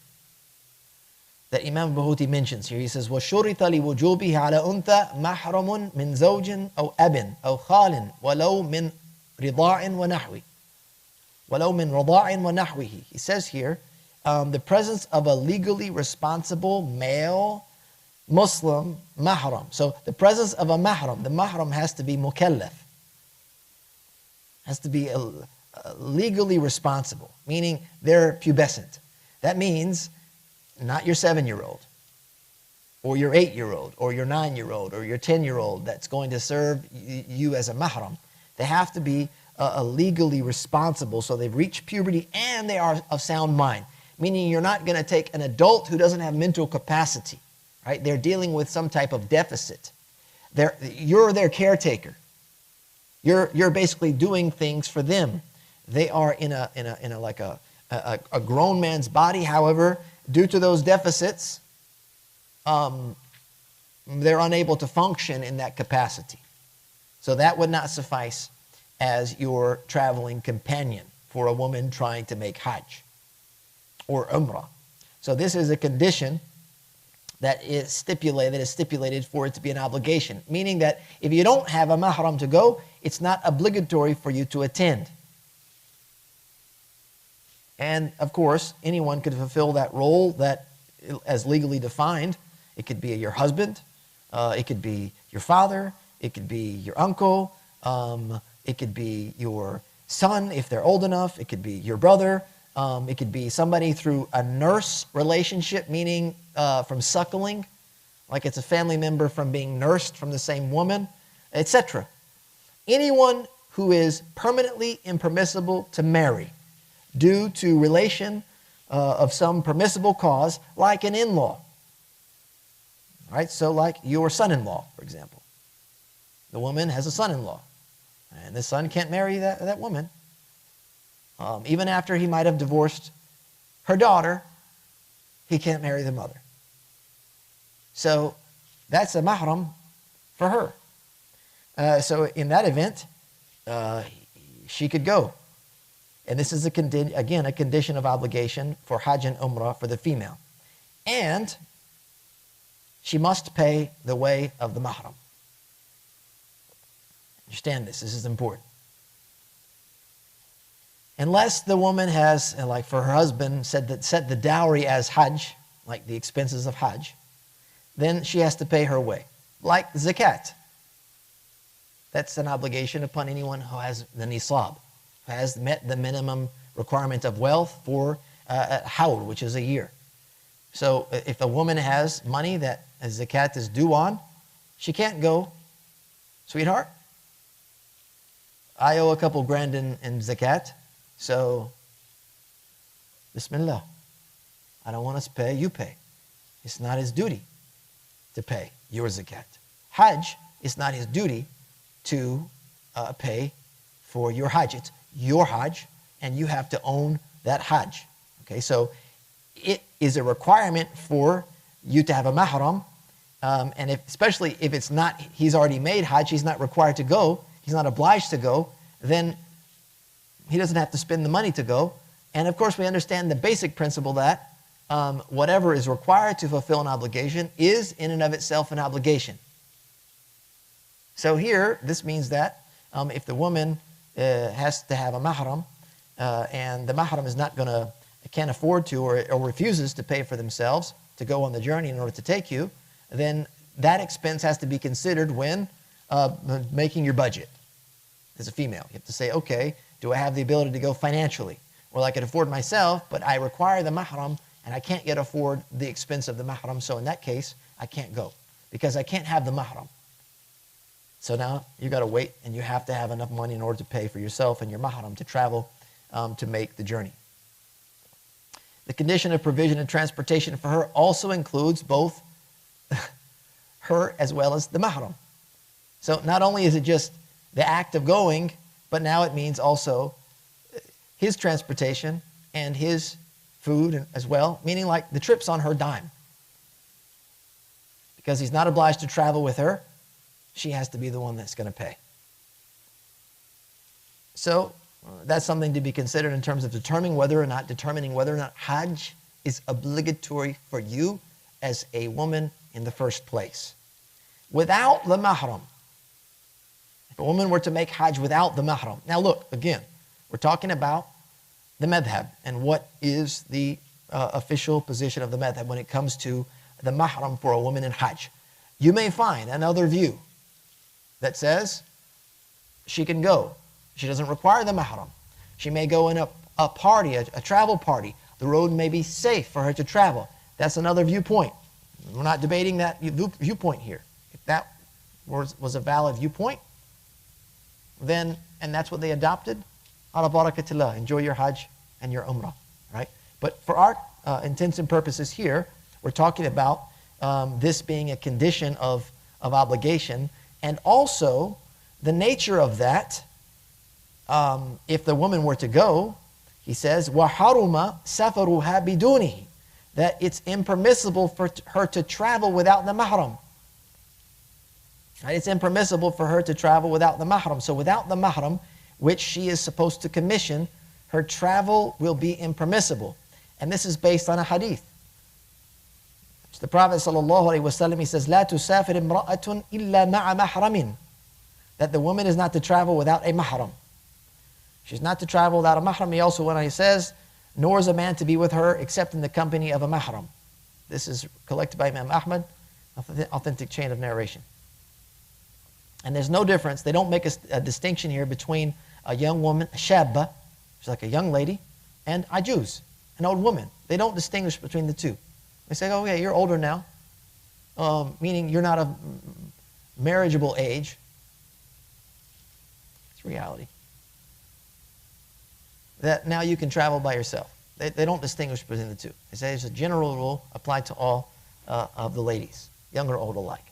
that Imam Bahuti mentions here. He says, وَشُرِطَ لِوُجُوبِهِ عَلَى أُنْثَى مَحْرَمٌ مِنْ زَوْجٍ أَوْ أَبٍ أَوْ خَالٍ وَلَوْ مِنْ رِضَاعٍ وَنَحْوِهِ وَلَوْ مِنْ رِضَاعٍ وَنَحْوِهِ. He says here, the presence of a legally responsible male Muslim mahram. So the presence of a mahram, the mahram has to be mukallaf, has to be legally responsible, meaning they're pubescent. That means not your 7-year-old or your 8-year-old or your 9-year-old or your 10-year-old that's going to serve you as a mahram. They have to be legally responsible, so they've reached puberty and they are of sound mind, meaning you're not going to take an adult who doesn't have mental capacity. Right? They're dealing with some type of deficit. You're their caretaker. You're basically doing things for them. They are in a grown man's body. However, due to those deficits, they're unable to function in that capacity. So that would not suffice as your traveling companion for a woman trying to make Hajj or Umrah. So this is a condition that is stipulated for it to be an obligation. Meaning that if you don't have a mahram to go, it's not obligatory for you to attend. And of course, anyone could fulfill that role that as legally defined. It could be your husband, it could be your father, it could be your uncle, it could be your son if they're old enough, it could be your brother, it could be somebody through a nurse relationship, meaning from suckling, like it's a family member from being nursed from the same woman, etc. Anyone who is permanently impermissible to marry due to relation of some permissible cause, like an in-law. Right? So like your son-in-law, for example. The woman has a son-in-law, and the son can't marry that woman. Even after he might have divorced her daughter, he can't marry the mother. So that's a mahram for her. So in that event, she could go. And this is, again, a condition of obligation for Hajj and Umrah for the female. And she must pay the way of the mahram. Understand this. This is important. Unless the woman has, like for her husband, set the dowry as Hajj, like the expenses of Hajj, then she has to pay her way. Like zakat. That's an obligation upon anyone who has the nisab, who has met the minimum requirement of wealth for hawl, which is a year. So if a woman has money that zakat is due on, she can't go, sweetheart, I owe a couple grand in zakat, so Bismillah. I don't want us to pay, you pay. It's not his duty to pay your zakat. Hajj is not his duty to pay for your Hajj. It's your Hajj, and you have to own that Hajj. Okay, so it is a requirement for you to have a mahram, and especially if it's not, he's already made Hajj, he's not required to go, he's not obliged to go, then he doesn't have to spend the money to go. And of course we understand the basic principle that whatever is required to fulfill an obligation is in and of itself an obligation. So here, this means that if the woman has to have a mahram, and the mahram is not can't afford to or refuses to pay for themselves to go on the journey in order to take you, then that expense has to be considered when making your budget. As a female, you have to say, okay, do I have the ability to go financially? Well, I could afford myself, but I require the mahram, and I can't yet afford the expense of the mahram, so in that case, I can't go, because I can't have the mahram. So now you got to wait, and you have to have enough money in order to pay for yourself and your mahram to travel to make the journey. The condition of provision and transportation for her also includes both her as well as the mahram. So not only is it just the act of going, but now it means also his transportation and his food as well, meaning like the trip's on her dime. Because he's not obliged to travel with her, she has to be the one that's going to pay. So that's something to be considered in terms of determining whether or not Hajj is obligatory for you as a woman in the first place. Without the mahram, if a woman were to make Hajj without the mahram. Now look, again, we're talking about the madhab and what is the official position of the madhab when it comes to the mahram for a woman in Hajj. You may find another view that says she can go. She doesn't require the mahram. She may go in a party, a travel party. The road may be safe for her to travel. That's another viewpoint. We're not debating that viewpoint here. If that was a valid viewpoint, then, and that's what they adopted, ala barakatillah, enjoy your Hajj and your Umrah, right? But for our intents and purposes here, we're talking about this being a condition of obligation, and also the nature of that. If the woman were to go, he says, وَحَرُمَ سَفَرُهَا بِدُونِهِ, that it's impermissible for her to travel without the mahram. Right? It's impermissible for her to travel without the mahram. So without the mahram, which she is supposed to commission, her travel will be impermissible. And this is based on a hadith. The Prophet ﷺ, he says, لا تسافر امرأة إلا مع محرم, that the woman is not to travel without a mahram. She's not to travel without a mahram. He also went on, he says, nor is a man to be with her except in the company of a mahram. This is collected by Imam Ahmad, authentic chain of narration. And there's no difference. They don't make a distinction here between a young woman, a shabba, she's like a young lady, and ajuz, an old woman. They don't distinguish between the two. They say, oh yeah, you're older now, meaning you're not of marriageable age. It's reality. That now you can travel by yourself. They don't distinguish between the two. They say there's a general rule applied to all of the ladies, young or old alike.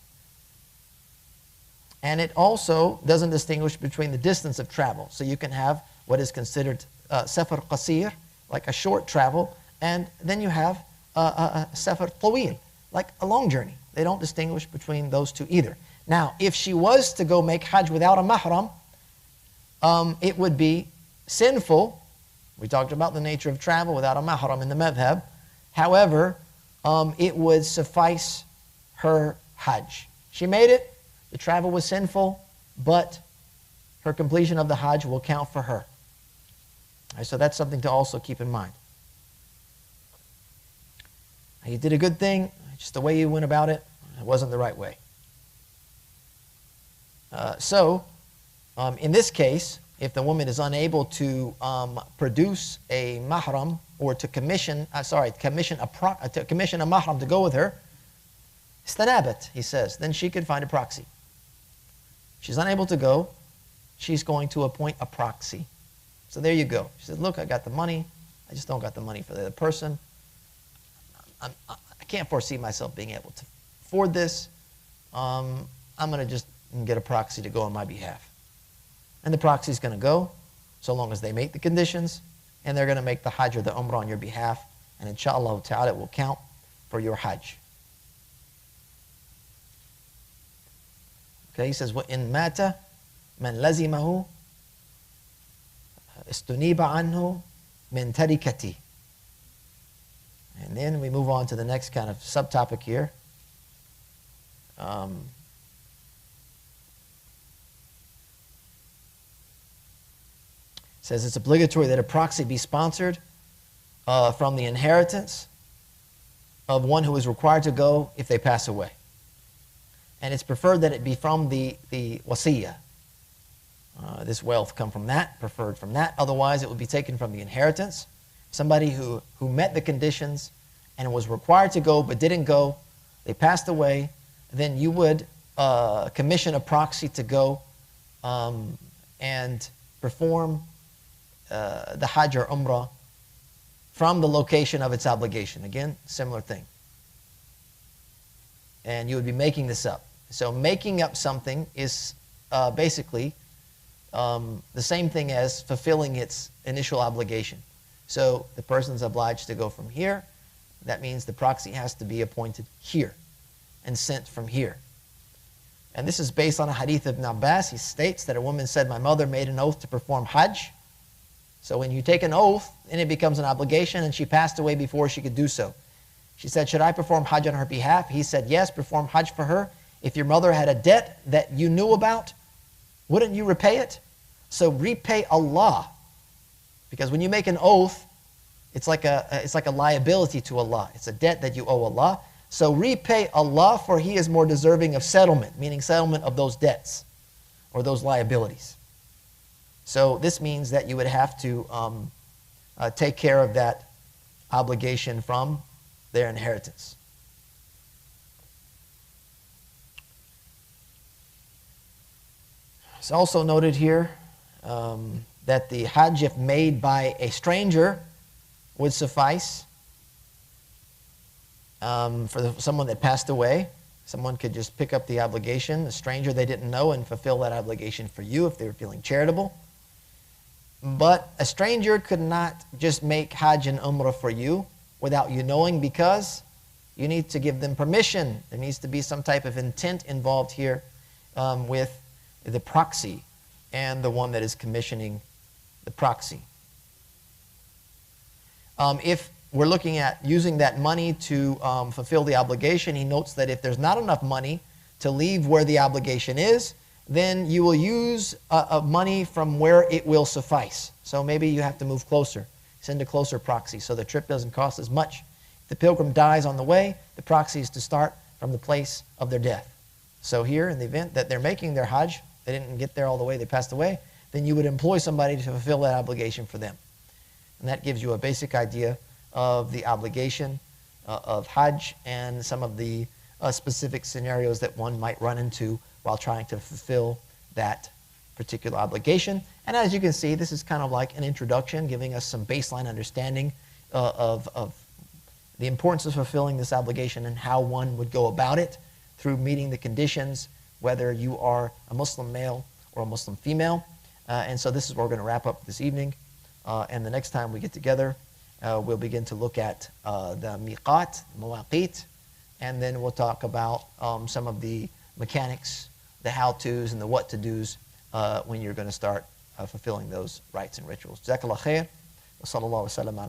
And it also doesn't distinguish between the distance of travel. So you can have what is considered safar qasir, like a short travel, and then you have a safar tawil, like a long journey. They don't distinguish between those two either. Now, if she was to go make Hajj without a mahram, it would be sinful We talked about the nature of travel without a mahram in the madhab. However, it would suffice her hajj. She made it, the travel was sinful, but her completion of the hajj will count for her. Right, so that's something to also keep in mind. You did a good thing, just the way you went about it, it wasn't the right way. In this case, if the woman is unable to produce a mahram or to commission a mahram to go with her, istanabat, he says, then she can find a proxy. She's unable to go, she's going to appoint a proxy. So there you go. She says, look, I got the money, I just don't got the money for the other person. I can't foresee myself being able to afford this. I'm going to just get a proxy to go on my behalf. And the proxy is going to go so long as they meet the conditions, and they're going to make the hajj or the umrah on your behalf, and inshallah ta'ala it will count for your hajj. Okay, he says, وَإِن مَاتَ مَنْ لَزِمَهُ استُنِيبَ عَنْهُ مِنْ تَرِكَتِهِ. And then we move on to the next kind of subtopic here. Says it's obligatory that a proxy be sponsored from the inheritance of one who is required to go if they pass away. And it's preferred that it be from the wasiyah. This wealth come from that, preferred from that. Otherwise, it would be taken from the inheritance. Somebody who met the conditions and was required to go but didn't go, they passed away, then you would commission a proxy to go and perform the hajj or umrah from the location of its obligation. Again, similar thing. And you would be making this up. So making up something is basically the same thing as fulfilling its initial obligation. So the person's obliged to go from here. That means the proxy has to be appointed here and sent from here. And this is based on a hadith of Ibn Abbas. He states that a woman said, my mother made an oath to perform hajj. So when you take an oath, and it becomes an obligation, and she passed away before she could do so. She said, should I perform hajj on her behalf? He said, yes, perform hajj for her. If your mother had a debt that you knew about, wouldn't you repay it? So repay Allah. Because when you make an oath, it's like a liability to Allah. It's a debt that you owe Allah. So repay Allah, for He is more deserving of settlement, meaning settlement of those debts or those liabilities. So this means that you would have to take care of that obligation from their inheritance. It's also noted here that the hajj, if made by a stranger, would suffice for someone that passed away. Someone could just pick up the obligation, a stranger they didn't know, and fulfill that obligation for you if they were feeling charitable. But a stranger could not just make hajj and umrah for you without you knowing, because you need to give them permission. There needs to be some type of intent involved here with the proxy and the one that is commissioning the proxy. If we're looking at using that money to fulfill the obligation, he notes that if there's not enough money to leave where the obligation is, then you will use money from where it will suffice. So maybe you have to move closer, send a closer proxy so the trip doesn't cost as much. If the pilgrim dies on the way, the proxy is to start from the place of their death. So here, in the event that they're making their hajj, they didn't get there all the way, they passed away, then you would employ somebody to fulfill that obligation for them. And that gives you a basic idea of the obligation of hajj and some of the specific scenarios that one might run into while trying to fulfill that particular obligation. And as you can see, this is kind of like an introduction, giving us some baseline understanding of the importance of fulfilling this obligation and how one would go about it through meeting the conditions, whether you are a Muslim male or a Muslim female. And so this is where we're going to wrap up this evening. And the next time we get together, we'll begin to look at the miqat, mawaqit, and then we'll talk about some of the mechanics, the how-tos, and the what-to-dos when you're going to start fulfilling those rites and rituals. Jazakallah khair. وصلى الله وسلم